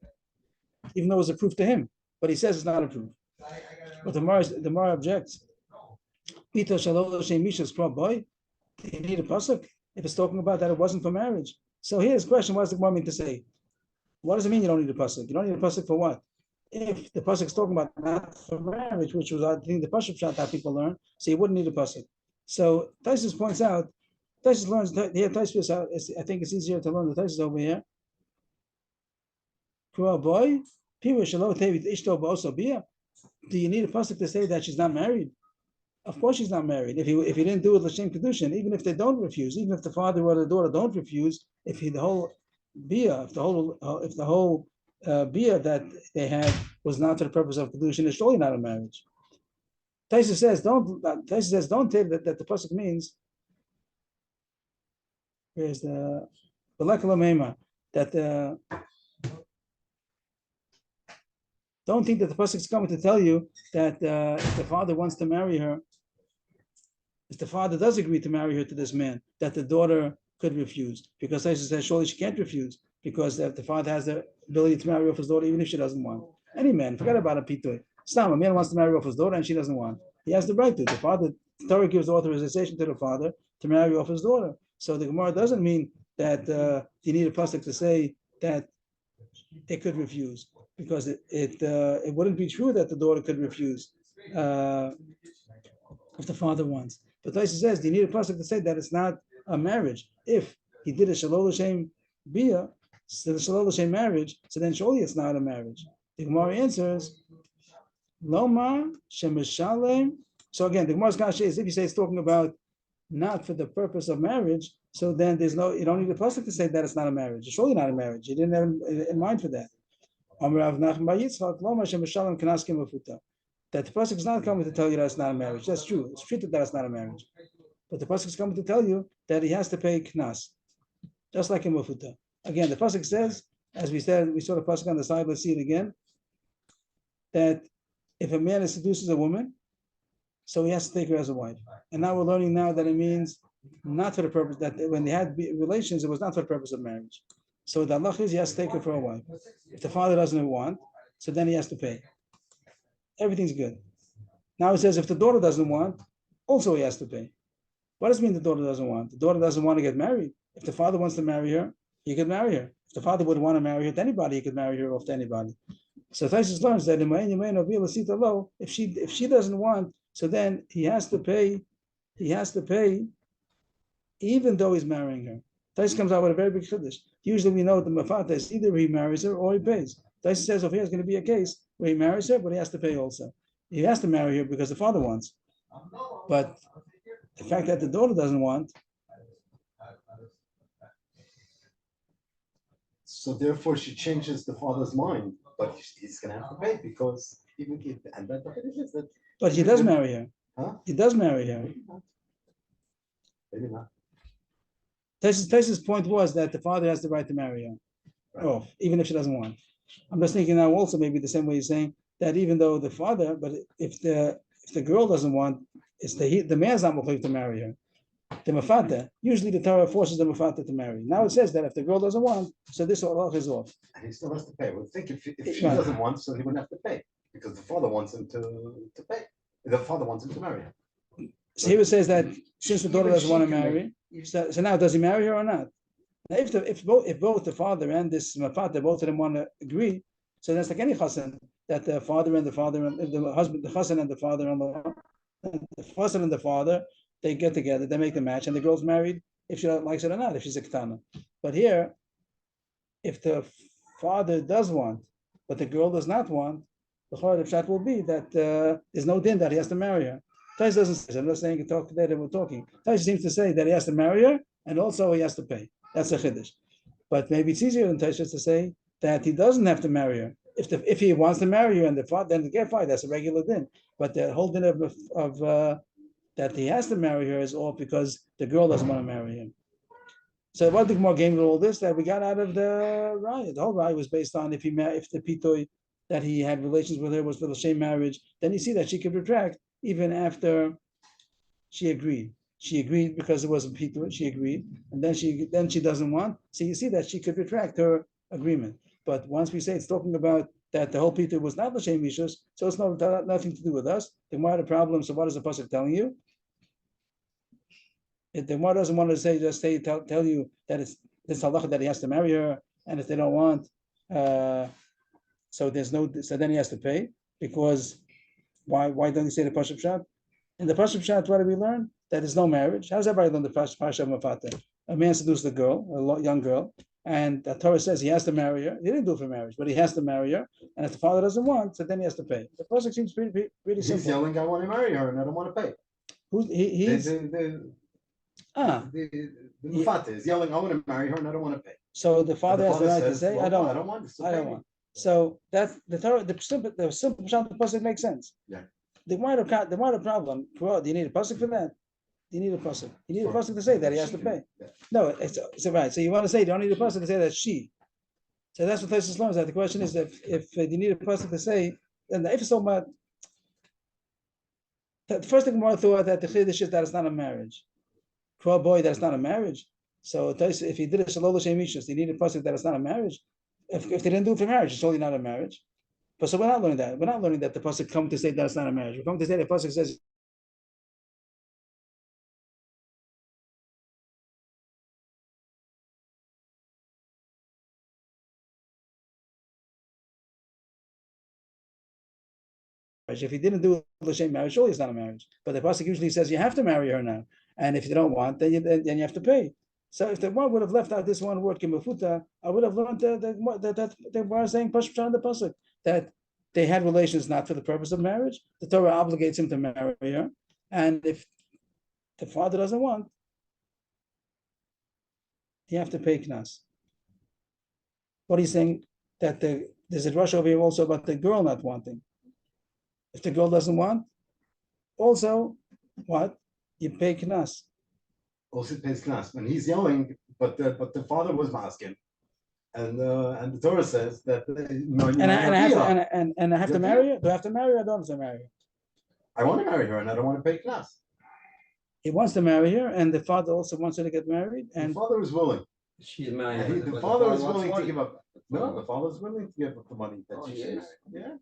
even though it's a proof to him. But he says it's not a proof. But the Mara objects. Pito Shalol Shem Misha's boy. Do you need a pasuk if it's talking about that it wasn't for marriage? So here's the question: what does the Gemara mean to say? What does it mean you don't need a pasuk? You don't need a pasuk for what? If the pasuk is talking about not for marriage, which was I think the pasuk shot that people learn, so you wouldn't need a pasuk. So Taisus points out, Taisus learns here. Taisus, I think it's easier to learn the Taisus over here. Boy, do you need a pasuk to say that she's not married? Of course she's not married. If he didn't do it l'shem kedushin, even if they don't refuse, even if the father or the daughter don't refuse, if the whole bia that they had was not for the purpose of kedushin, it's surely not a marriage. Taisa says don't tell that the pasuk means. Where's the that don't think that the pasuk is coming to tell you that if the father wants to marry her, if the father does agree to marry her to this man, that the daughter could refuse, because Taisa says surely she can't refuse, because if the father has the ability to marry off his daughter, even if she doesn't want. Any man, forget about a pitoy. A man wants to marry off his daughter and she doesn't want. He has the right to. The Torah gives authorization to the father to marry off his daughter. So the Gemara doesn't mean that you need a pasuk to say that it could refuse, because it wouldn't be true that the daughter could refuse if the father wants. But Taisa says, do you need a pasuk to say that it's not a marriage? If he did a shalol l'shem bia, so the shalol l'shem marriage, so then surely it's not a marriage. The Gemara answers, Loma shemishalem. So again, the Gemara's kasha is if you say it's talking about not for the purpose of marriage, so then you don't need a pasuk to say that it's not a marriage. It's surely not a marriage. You didn't have in mind for that. That the pasuk is not coming to tell you that it's not a marriage. That's true. It's treated that it's not a marriage. But the pasuk is coming to tell you that he has to pay knas, just like in mafuta. Again, the pasuk says, as we said, we saw the pasuk on the side. Let's see it again. That if a man seduces a woman, so he has to take her as a wife. And now we're learning now that it means not for the purpose that when they had relations, it was not for the purpose of marriage. So the halach is he has to take her for a wife. If the father doesn't want, so then he has to pay. Everything's good. Now it says if the daughter doesn't want, also he has to pay. What does it mean the daughter doesn't want? The daughter doesn't want to get married. If the father wants to marry her, he could marry her. If the father would want to marry her to anybody, he could marry her off to anybody. So Taisus learns that if she doesn't want, so then he has to pay. He has to pay, even though he's marrying her. Taisus comes out with a very big chiddush. Usually we know the mafata is either he marries her or he pays. Taisus says over here is going to be a case where he marries her, but he has to pay also. He has to marry her because the father wants. But the fact that the daughter doesn't want. So therefore she changes the father's mind, but he's going to have to pay because even if, and then the finish is that. But he does marry her. Huh? He does marry her. Maybe not. Taisus' point was that the father has the right to marry her, off, even if she doesn't want. I'm just thinking now also maybe the same way he's saying that even though the father, but if the girl doesn't want, it's the man's not mochliv to marry her. The mafata, usually the Torah forces the mafata to marry. Now it says that if the girl doesn't want, so this halach is off. And he still has to pay. Well, think if she doesn't want, so he wouldn't have to pay because the father wants him to pay. The father wants him to marry her. So here it says that since the daughter Even doesn't want to she can marry, make- so now does he marry her or not? Now, if both the father and this mafata, both of them want to agree, so that's like any chassan, that the father and the husband, the chassan and the father-in-law, the chassan and the father, they get together, they make the match, and the girl's married if she likes it or not, if she's a ketana. But here, if the father does want, but the girl does not want, the chorah shot will be that there's no din that he has to marry her. Tais doesn't say, I'm not saying you talk today that we're talking. Tais seems to say that he has to marry her and also he has to pay. That's a chiddush. But maybe it's easier than Tais to say that he doesn't have to marry her. If he wants to marry her and the father, then the get fight, that's a regular din. But the whole din of that he has to marry her is all because the girl doesn't want to marry him. So what the more game with all this that we got out of the riot? The whole riot was based on if the pitoy that he had relations with her was for the same marriage, then you see that she could retract even after she agreed. She agreed because it wasn't pitoy. She agreed, and then she doesn't want. So you see that she could retract her agreement. But once we say it's talking about that the whole pitoy was not the same issues, so it's nothing to do with us. Then why the problem? So what is the pasuk telling you? If the Gemara doesn't want to say, just say, tell you that it's this halacha that he has to marry her, and if they don't want, so then he has to pay, because why don't he say the Pashup Shat? In the Pashup Shat, what do we learn? That there's no marriage. How does everybody learn the Pashup Mafata? A man seduced a girl, a young girl, and the Torah says he has to marry her. He didn't do it for marriage, but he has to marry her, and if the father doesn't want, so then he has to pay. The Pasuk seems pretty He's simple. yelling, I want to marry her and I don't want to pay. The mafata is yelling, I want to marry her and I don't want to pay. So the father has the right to say, well, I don't want to. I don't want. So that's the Torah. The simple pshat the pasuk makes sense. Yeah. The minor problem. Do you need a pasuk for that? You need a pasuk. You need a pasuk to say that he has to pay. Yeah. No, it's right. So you want to say you don't need a pasuk to say that she. So that's what Tosfos learns. That the question is if you need a pasuk to say, then if it's so much. The first thing Gemara thought that the chiddush is that it's not a marriage. For a boy, that's not a marriage. So if he did a shalol l'shem ishus, he needed a pasuk that it's not a marriage. If they didn't do it for marriage, it's totally not a marriage. But so we're not learning that. We're not learning that the pasuk come to say that it's not a marriage. We're coming to say that the pasuk says. If he didn't do l'shem marriage, surely it's not a marriage. But the pasuk usually says you have to marry her now, and if you don't want, then you have to pay. So if the one would have left out this one word kimafuta, I would have learned that they were saying Pashut on the pasuk that they had relations not for the purpose of marriage. The Torah obligates him to marry her, and if the father doesn't want, you have to pay knas. What are you saying? That there's a rush over here also about the girl not wanting. If the girl doesn't want, also what? You pay knas. Also pays knas. When he's yelling, but the father was masking. And the Torah says that I have to marry her. Do I have to marry her? I don't have to marry her. I want to marry her and I don't want to pay knas. He wants to marry her, and the father also wants her to get married. And the father was willing. She's married. The father was willing to give up. No, the father was willing to give up the money that she should marry. Yeah.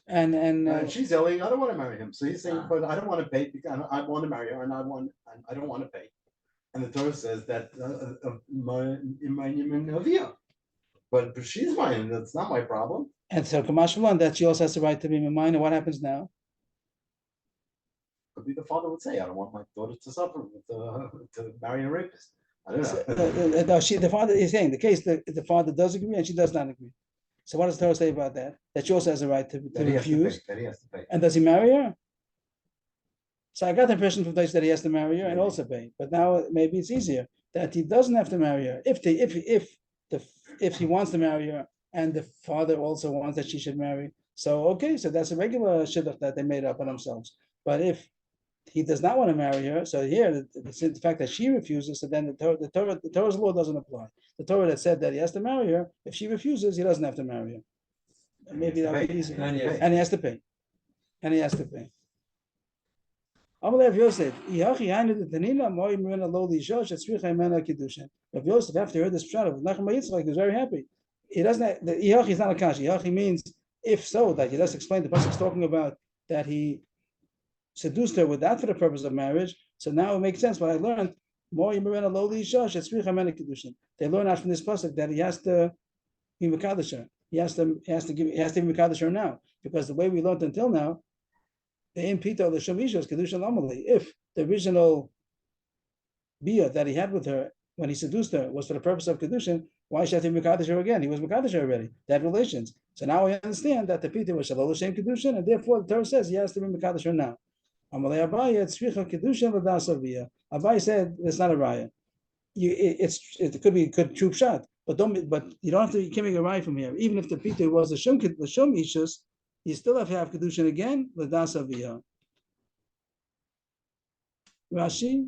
And she's yelling, I don't want to marry him. So he's saying, but I don't want to pay because I want to marry her and I don't want to pay. And the Torah says that but she's mine. That's not my problem. And so Kamashvalan, that she also has the right to be mine. And what happens now? Could be the father would say, I don't want my daughter to suffer to marry a rapist. I don't know. The father is saying the case that the father does agree and she does not agree. So what does the Torah say about that? That she also has a right to refuse. That he has to pay. And does he marry her? So I got the impression from Tosfos that he has to marry her and also pay. But now maybe it's easier that he doesn't have to marry her if he wants to marry her and the father also wants that she should marry. So okay, so that's a regular shidduch that they made up on themselves. But if he does not want to marry her, so here the fact that she refuses, so then the Torah's law doesn't apply. The Torah that said that he has to marry her, if she refuses, he doesn't have to marry her. Maybe that would be easier. And he has to pay. And he has to pay. Rav Yosef, after he heard this shot of Nachman Yitzchak, he was very happy. He doesn't. The Iyachi is not a kashi. Iyachi means if so, that he does explain the pasuk is talking about that he seduced her with that for the purpose of marriage. So now it makes sense. What I learned, more Yimarena Loli Shosh, it's Richa Kiddushin. They learn out from this pasuk that he has to be Mekadosh her. He has to be Mekadosh her now. Because the way we learned until now, the impito, the Shamisha is Kiddushin Amali. If the original bia that he had with her when he seduced her was for the purpose of Kiddushin, why should he be Mekadosh her again? He was Mekadosh her already. They had relations. So now we understand that the pita was Shalol Hashem Kiddushin, and therefore the Torah says he has to be Mekadosh her now. Amalei Abaye, it's Tzricha Kiddushin L'das Bia. Abaye said it's not a raya. It could be true shot, but you don't have to. You can't make a raya from here. Even if the pita was the Shom Ishus, you still have to have Kiddushin again L'das Bia. Rashi.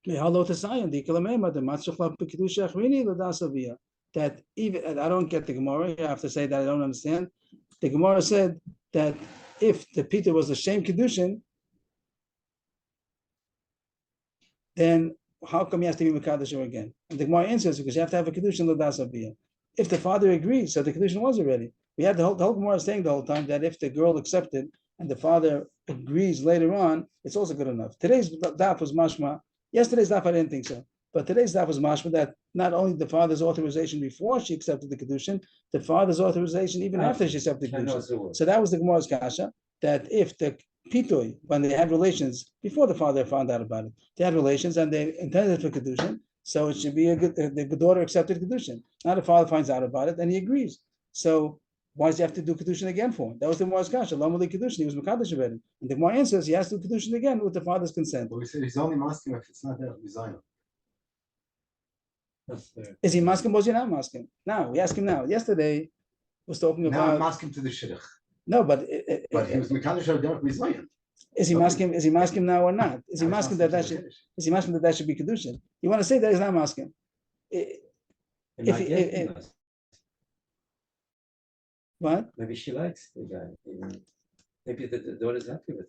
That even, and I don't get the Gemara, I have to say that I don't understand. The Gemara said that if the pita was the same Kiddushin, then how come he has to be Mekadosh again? And the Gemara answers because you have to have a Kiddushin L'das Aviyah. If the father agrees, so the Kiddushin was already. We had the whole Gemara saying the whole time that if the girl accepted and the father agrees later on, it's also good enough. Today's daf was mashma. Yesterday's daf I didn't think so, but today's daf was mashma that not only the father's authorization before she accepted the Kiddushin, the father's authorization even after she accepted the Kiddushin. So that was the Gemara's kasha, that if the pitoi, when they had relations before the father found out about it, they had relations and they intended for Kiddushin, so it should be the daughter accepted Kiddushin. Now the father finds out about it and he agrees. So why does he have to do Kiddushin again for him? That was the Gemara's kasha. Lamali Kiddushin, he was Mekadosh already. And the Gemara answers he has to do Kiddushin again with the father's consent. But we said he's only masking if it's not there. Is he masking or is he not masking? Now, we ask him now. Yesterday was talking about. Now I'm masking to the shidduch. No, but he was Mekadosh Derek Mizayin. Is he masking? Is he masking now or not? Is he masking that should? Is he masking that should be Kiddushin? You want to say that he's not masking? What? Maybe she likes the guy. Maybe the daughter's happy with him.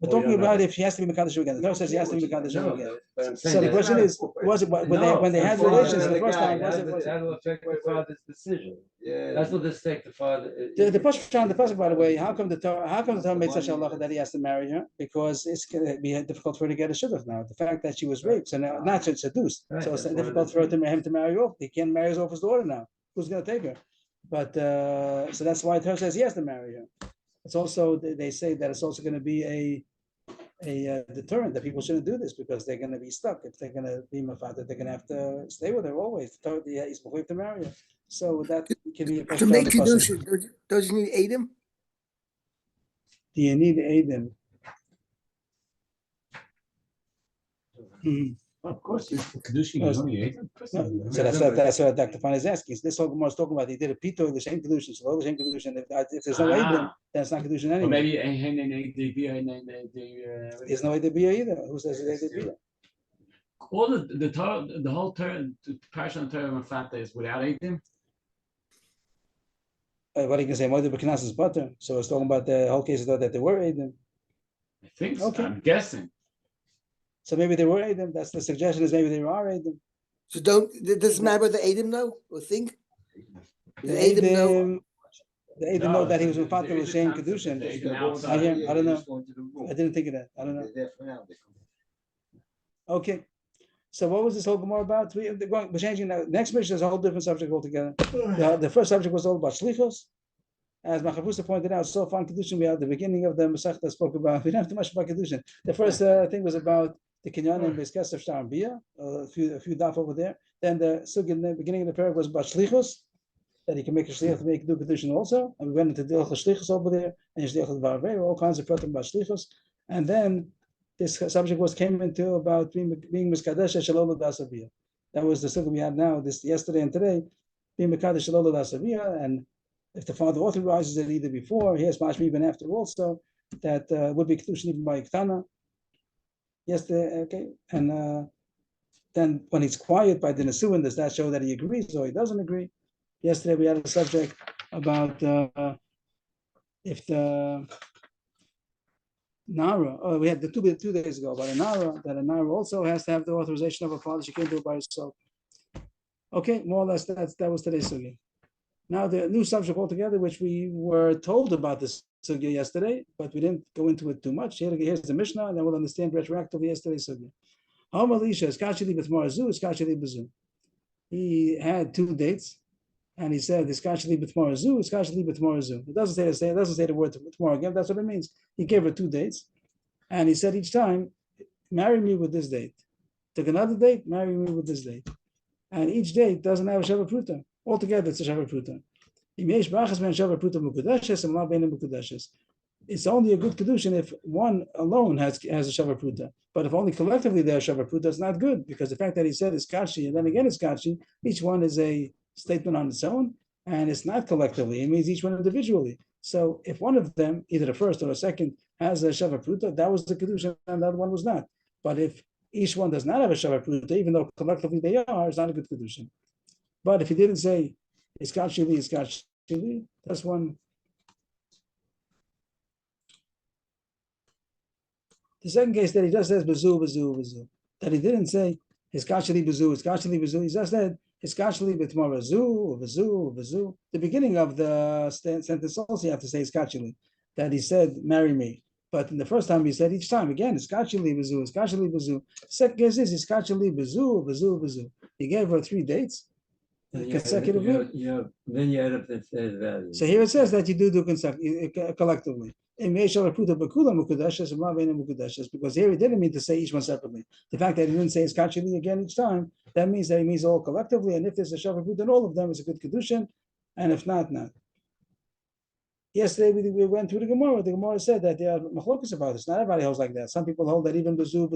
We're talking about if he has to be Mekadosh again. The Torah says he has to be Mekadosh again. So the question is, was it when they had relations the first time? That will affect the father's decision. Yeah, that's what this take the father. The pasuk, by the way, how come the Torah made such a halacha that he has to marry her? Because it's going to be difficult for her to get a shidduch now. The fact that she was raped, so now not seduced, so it's difficult for him to marry off. He can't marry off his daughter now. Who's going to take her? But so that's why the Torah says he has to marry her. It's also, they say that it's also going to be a deterrent that people shouldn't do this because they're going to be stuck. If they're going to be mafata, they're going to have to stay with her always. He's believed to marry her. So that can be a to make Kiddushin. Does you need Adam? Do you need Adam? Of course, Kiddushin is only 8. So that's what Dr. Fine is asking. This whole Gemara is talking about. He did a pito the same Kiddushin, so the same Kiddushin. If there's no Adam, then it's not Kiddushin anymore. Maybe there's no Adam either. Who says it's Adam? All the whole term, the Parshat term of Fata is without Adam. What you can say, Moed B'Knas is butter. So it's talking about the whole case that there were Adam. I think so. Okay. I'm guessing. So maybe they were Adam. That's the suggestion is maybe they are Adam. So does it matter about the Adam know or think? The Adam know. The Adam know that he was with Fatah L'Shem Kiddushin. I don't know. I didn't think of that. I don't know. Okay. So what was this whole Gemara about? We're changing now. Next mission is a whole different subject altogether. The first subject was all about shlichus. As Machavusa pointed out, so far in Kiddushin, we had the beginning of the Masechta spoke about. We don't have too much about Kiddushin. The first thing was about the Kinyan and Beskesef Shtar and Bia, a few daf over there. Then the sugya in the beginning of the paragraph was about shlichus, that he can make a shliach to do Kiddushin also. And we went into the shlichus over there and shliach varvei, all kinds of pratim about shlichus. And then this subject came into about being miskadesh shalom l'dasavia. That was the sugya we had now, this yesterday and today, being mikadesh shalom l'dasavia. And if the father authorizes it either before, he has mashma even after also, that would be Kiddushin even by Iktana. Yesterday, okay. And then when he's quiet by the Nesuin, does that show that he agrees or he doesn't agree? Yesterday we had a subject about if the Nara, we had the 2 days ago about a Nara, that a Nara also has to have the authorization of a father. She can't do it by herself. Okay, more or less that was today's sugi. Now the new subject altogether, which we were told about this sugya yesterday, but we didn't go into it too much. Here's the Mishnah, and then we'll understand retroactively yesterday's sugya. He had 2 dates, and he said, It doesn't say the word tomorrow again. That's what it means. He gave her 2 dates, and he said each time, marry me with this date. Took another date, marry me with this date. And each date doesn't have a Shava Pruta. Altogether, it's a Shava Pruta. It's only a good Kiddushin if one alone has a Shava Pruta. But if only collectively they are Shava Pruta, it's not good, because the fact that he said it's Kashi and then again it's Kashi, each one is a statement on its own, and it's not collectively. It means each one individually. So if one of them, either the first or the second, has a Shava Pruta, that was the Kiddushin and the other one was not. But if each one does not have a Shava Pruta, even though collectively they are, it's not a good Kiddushin. But if he didn't say it's Kashi, that's one. The second case that he just says bezu, that he didn't say hiskashli bezu, he just said hiskashli b'tmar bezu. The beginning of the sentence also you have to say hiskashli, that he said marry me. But in the first time he said each time again hiskashli bezu. Second case is hiskashli bezu. He gave her 3 dates consecutively. Then you add up the value. So here it says that you do collectively. Because here he didn't mean to say each one separately. The fact that he didn't say it's kachili again each time, that means that he means all collectively. And if there's a Shava Pruta in all of them, it's a good Kiddushin. And if not, not. Yesterday we went through the Gemara. The Gemara said that there are machlokas about this. Not everybody holds like that. Some people hold that even bezu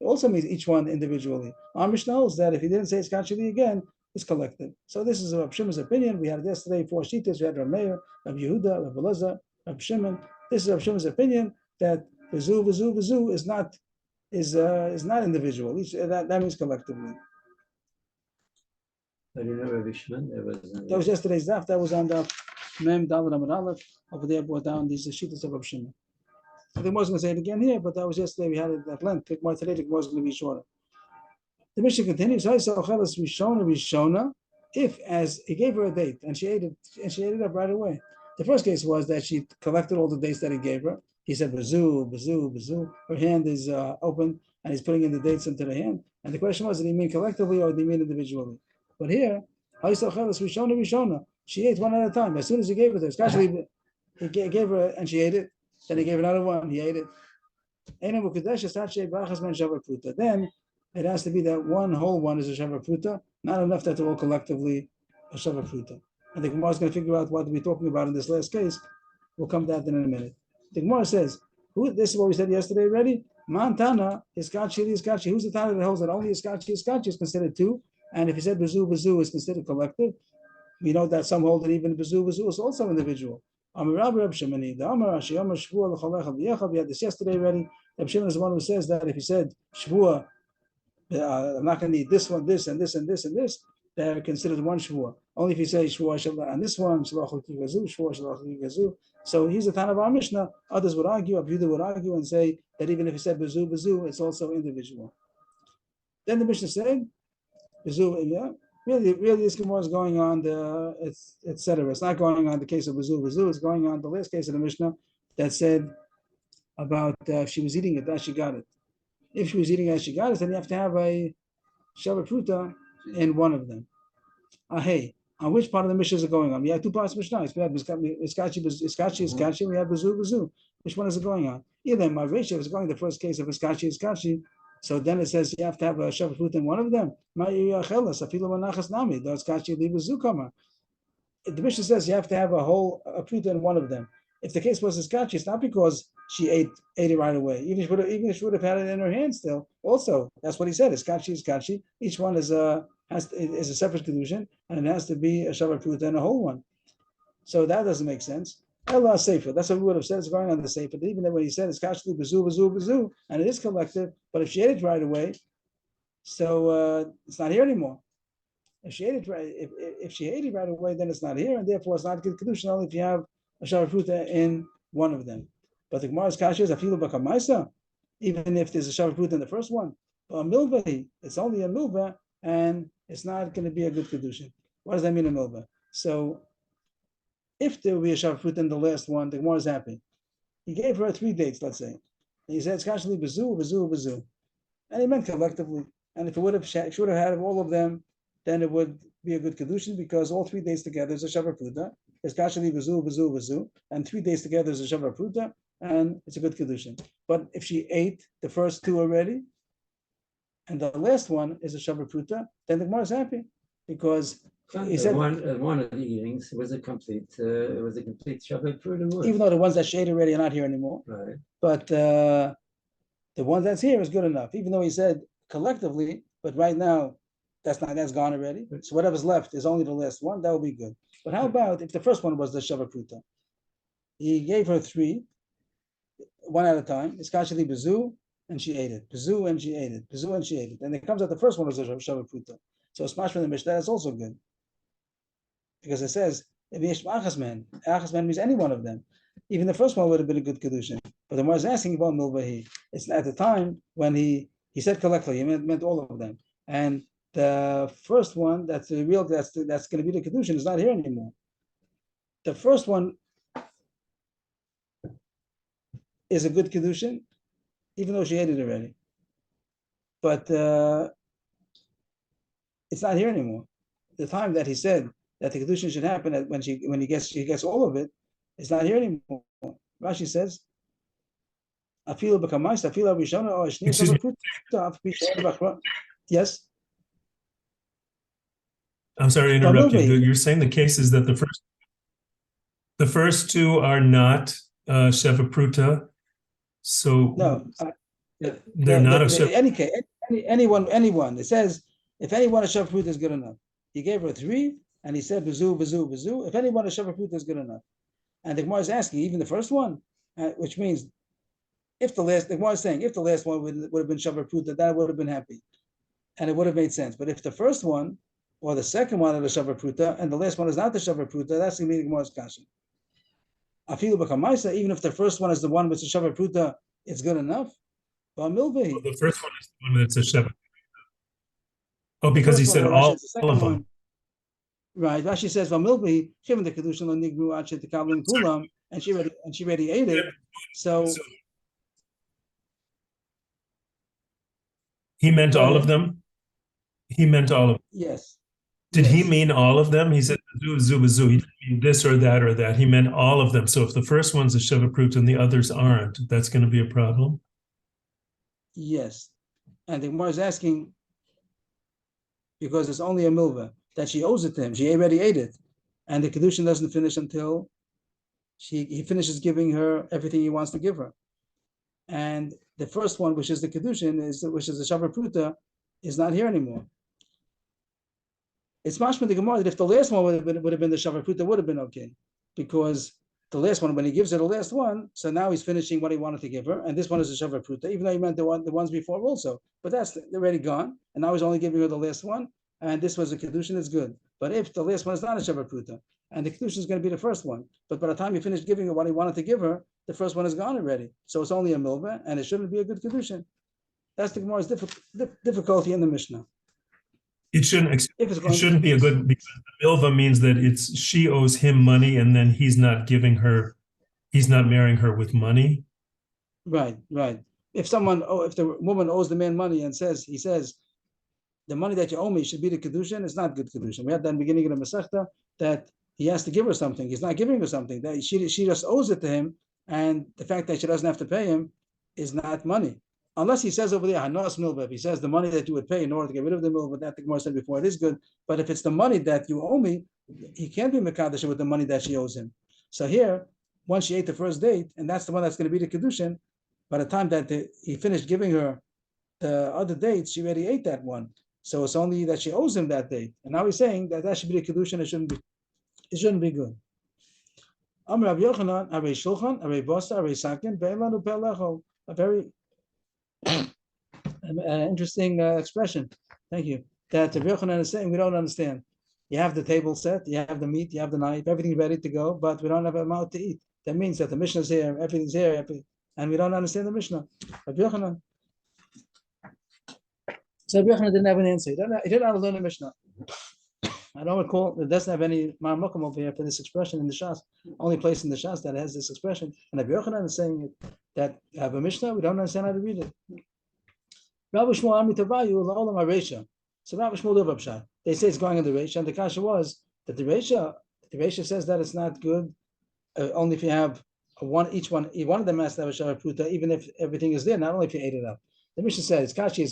it also means each one individually. Our Mishnah holds that if he didn't say it's kachili again, it's collective. So this is Rav Shimon's opinion. We had yesterday 4 shitas. We had Rav Meir, Rav Yehuda, Rav Elazar, Rav Shimon. This is Rav Shimon's opinion that bezu is not individual. That means collectively. I don't know Rav Shimon. That was yesterday's daf. That was on the Mem David Amar Aleph. Over there, brought down these shitas of Rav Shimon. I think I was going to say it again here, but that was yesterday. We had it at length. Today the was going to be shorter. The Mishnah continues. If, as he gave her a date and she ate it up right away. The first case was that she collected all the dates that he gave her. He said bezu. Her hand is open and he's putting in the dates into the hand. And the question was, did he mean collectively or did he mean individually? But here, she ate one at a time. As soon as he gave it to her, especially he gave her and she ate it. Then he gave another one. He ate it. Then it has to be that one whole one is a Shava Pruta, not enough that they're all collectively a Shava Pruta. And the Gemara is going to figure out what we're talking about in this last case. We'll come to that in a minute. The Gemara says, this is what we said yesterday already. Mantana is Kachi. Who's the Tana that holds that only Iskachi is considered 2? And if he said bezu is considered collective, we know that some hold that even bezu is also individual. We had this yesterday already. Reb Shimon is the one who says that if he said Shvua, I'm not going to eat this one, this, and this, and this, and this, they're considered one Shvua. Only if you say Shvua on this one, Shvua Gazu. So he's a Tana of our Mishnah. Others would argue, Abu Yehuda would argue and say that even if he said bezu, it's also individual. Then the Mishnah said, bezu, yeah. Really, this Gemara is going on etc. It's not going on the case of bezu. It's going on the last case of the Mishnah that said about if she was eating it as she got it. If she was eating as she got it, then you have to have a Shava Pruta in one of them. Hey, on which part of the Mishnah is it going on? We have 2 parts of Mishnah. We have Iskachi, we have bezu. Which one is it going on? Either my ratio is going the first case of Iskachi. So then it says you have to have a Shava Pruta in one of them. The Mishnah says you have to have a Pruta in one of them. If the case was Iskachi, it's not because she ate it right away. Even if she would have had it in her hand still. Also, that's what he said. Iskachi. Each one is a separate Kiddushin, and it has to be a Shava Pruta and a whole one. So that doesn't make sense. Allah Sefer. That's what we would have said. It's going on the Sefer. Even when he said it's kashli bezu, and it is collective. But if she ate it right away, so it's not here anymore. If she ate it right away, then it's not here, and therefore it's not good Kiddushin only if you have a Shava Pruta in one of them. But the Gemara's kasha is afilu b'kamaisa, even if there's a Shava Pruta in the first one. But a milva, it's only a milva, and it's not going to be a good Kiddushin. What does that mean, a milva? So if there will be a Shabbat Pruta in the last one, the Gemara is happy. He gave her 3 dates, let's say. And he said, Skashli Bazu, Bazu, Bazu. And he meant collectively. And if it would have, she would have had all of them, then it would be a good Kiddushin because all 3 days together is a Shabbat Pruta. It's Skashli Bazu, Bazu, Bazu. And 3 days together is a Shabbat Pruta. And it's a good Kiddushin. But if she ate the first 2 already, and the last one is a Shabbat Pruta, then the Gemara is happy because he said one of the eatings was a complete Shabbat Pruta. Even though the ones that she ate already are not here anymore, Right. But the one that's here is good enough. Even though he said collectively, but right now that's gone already. So whatever's left is only the last one. That will be good. But how about if the first one was the Shabbat Pruta? He gave her 3, one at a time. It's Kashali Bazu, and she ate it. Bazu, and she ate it. Bazu, and she ate it. And it comes out the first one was a Shabbat Pruta. So smash from the Mishnah, that's also good. Because it says, Achasman means any one of them. Even the first one would have been a good Kiddushin. But the Gemara is asking about Milvahi. It's at the time when he said collectively, he meant all of them. And the first one, that's going to be the Kiddushin, is not here anymore. The first one is a good Kiddushin, even though she ate it already. But it's not here anymore. The time that he said that the Kiddushin should happen when he gets all of it, it's not here anymore. Rashi says, yes. I'm sorry to interrupt you. You're saying the case is that the first 2 are not Sheva Pruta, so no, they're not a Sheva. Any case, anyone. It says if anyone a Sheva Pruta is good enough. He gave her 3, and he said Bazu, Bazu, Bazu. If anyone a Sheva Pruta is good enough. And the Gemara is asking, even the first one, which means the Gemara is saying, if the last one would have been Shabbat Pruta, that would have been happy. And it would have made sense. But if the first one, or the second one is the Shabbat Pruta, and the last one is not the Shabbat Pruta, that's going to be the Gemara's kasha. Afilu b'kamaisa, even if the first one is the one with the Shabbat Pruta, it's good enough. But Milvahi. The first one is the one that's a Shabbat. Oh, because he said all of them. Right. Rashi says, "Vamilbi given the kedushin lo nigru ad shetikavlim kulam," and she already ate it. So he meant all of them. He meant all of them. Yes. Did he mean all of them? He said zu bazu. He didn't mean this or that or that. He meant all of them. So if the first one's a Sheva Pruta and the others aren't, that's going to be a problem. Yes, and the Gemara is asking because it's only a milva that she owes it to him. She already ate it, and the kedushin doesn't finish until he finishes giving her everything he wants to give her. And the first one, which is the kedushin, which is the Shabbat Pruta, is not here anymore. It's mashma the Gemara that if the last one would have been the Shabbat Pruta, would have been okay, because the last one, when he gives her the last one, so now he's finishing what he wanted to give her, and this one is a Shabbat Pruta, even though he meant the ones before also. But they're already gone, and now he's only giving her the last one, and this was a kedushin, it's good. But if the last one is not a Shabbat Pruta, and the kedushin is going to be the first one, but by the time he finished giving her what he wanted to give her, the first one is gone already. So it's only a milva, and it shouldn't be a good kedushin. That's the Gemara's difficulty in the Mishnah. It shouldn't be a good, because the milva means that she owes him money, and then he's not marrying her with money. Right. If the woman owes the man money and he says, the money that you owe me should be the kedushin, it's not good kedushin. We had that in the beginning of the Masechta that he has to give her something. He's not giving her something. That she just owes it to him, and the fact that she doesn't have to pay him is not money. Unless he says over there, Hanos milva, if he says the money that you would pay in order to get rid of the milva, that the Gemara said before, it is good. But if it's the money that you owe me, he can't be mekadosh with the money that she owes him. So here, once she ate the first date, and that's the one that's going to be the kedushin, by the time that he finished giving her the other dates, she already ate that one. So it's only that she owes him that date. And now he's saying that should be the kedushin, it shouldn't be good. Amr Rabbi Yochanan, Arei Shulchan, Arei Bosa, Arei Sakin, Be'elanu Pe'elecho. A very interesting expression. Thank you. That Rabbi Yochanan is saying we don't understand. You have the table set, you have the meat, you have the knife, everything's ready to go, but we don't have a mouth to eat. That means that the Mishnah is here, everything's here, and we don't understand the Mishnah. Rabbi Yochanan. So Rabbi Yochanan didn't have an answer. He didn't know how to learn the Mishnah. I don't recall, it doesn't have any Marmokum over here for this expression in the Shas. Only place in the Shas that has this expression. And Rabbi Yochanan is saying it, that have a Mishnah, we don't understand how to read it. Rabbi Shmuel Amitavayu La'olam HaReisha. So Rabbi Shmuel did Rabshah. They say it's going on the Reisha, and the Kasha was that the Reisha says that it's not good only if you have one of them has to have a Shavar Pruta, even if everything is there, not only if you ate it up. The Mishnah said it's Kashi,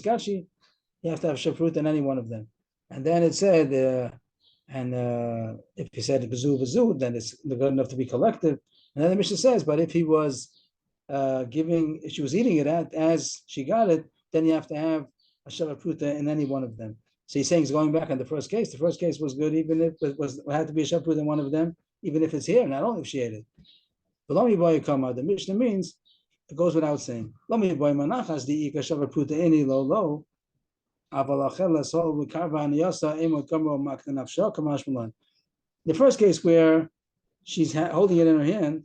you have to have Shavar Pruta in any one of them. And then it said, if you said Bazu, then it's good enough to be collective. And then the Mishnah says, but if he was if she was eating it as she got it, then you have to have a Shavar Pruta in any one of them. So he's saying he's going back on the first case. The first case was good, even if it had to be a Shavar Pruta in one of them, even if it's here, not only if she ate it. The Mishnah means, it goes without saying. The first case where she's holding it in her hand,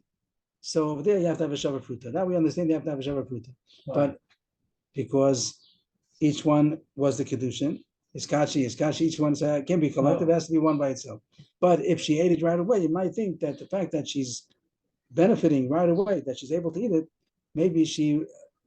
so over there you have to have a Shavar Pruta. That we understand you have to have a Shavar Pruta. But because each one was the Kiddushin, it's kashi, each one can be collective, it has to be one by itself. But if she ate it right away, you might think that the fact that she's benefiting right away, that she's able to eat it, maybe she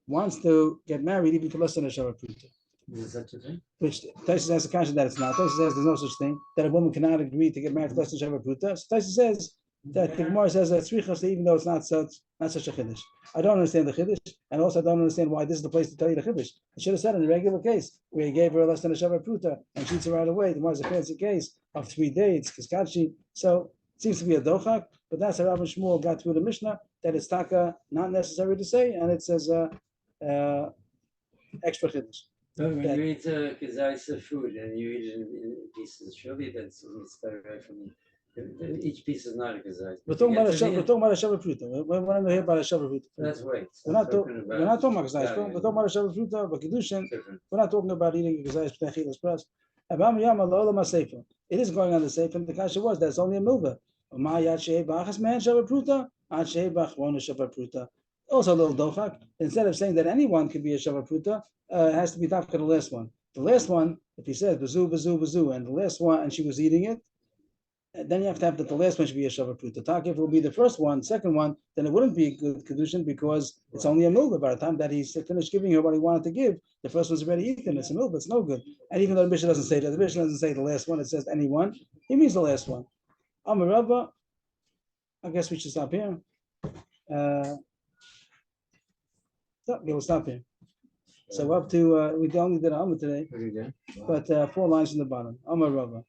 wants to get married even for less than a Shavar Pruta. Is that such a thing? Which Taisa says a kasha that it's not. Taisa says there's no such thing, that a woman cannot agree to get married for less than Shavar Pruta. So Taisa says that the Gemara says that tzrichas, even though it's not such a chiddush. I don't understand the chiddush, and also I don't understand why this is the place to tell you the chiddush. I should have said in the regular case where he gave her less than a Shavar Pruta and she eats it right away. The Gemara is a fancy case of 3 dates, kiskachi. So it seems to be a dochak, but that's how Rabbi Shmuel got through the Mishnah, that it's taka not necessary to say, and it says extra chiddush. But when you eat a food and you eat it in pieces, surely that's better right from you. Each piece is not a gazais. We're talking about a Shavar Pruta. We're not here about a Shavar Pruta. That's right. We're not talking about gazais. We're talking about a Shavar Pruta, but Kiddushin. We're not talking about eating gazais p'techilas pras. It is going on the safe, and the kasha was that's only a milva. Also a little dochak. Instead of saying that anyone could be a Shavar Pruta, it has to be dafka the last one. The last one, if he says bazu, and the last one, and she was eating it, then you have to have that the last one should be a Shavar Pruta. If it will be the first one, second one, then it wouldn't be a good Kiddushin because it's only a milva. By the time that he's finished giving her what he wanted to give, the first one's already eaten. It's a milva. It's no good. And even though the Mishnah doesn't say that, the Mishnah doesn't say the last one. It says any one. He means the last one. Amar Rabba. I guess we should stop here. We'll stop here. So up to we only did Amar today, but 4 lines from the bottom. Amar Rabba.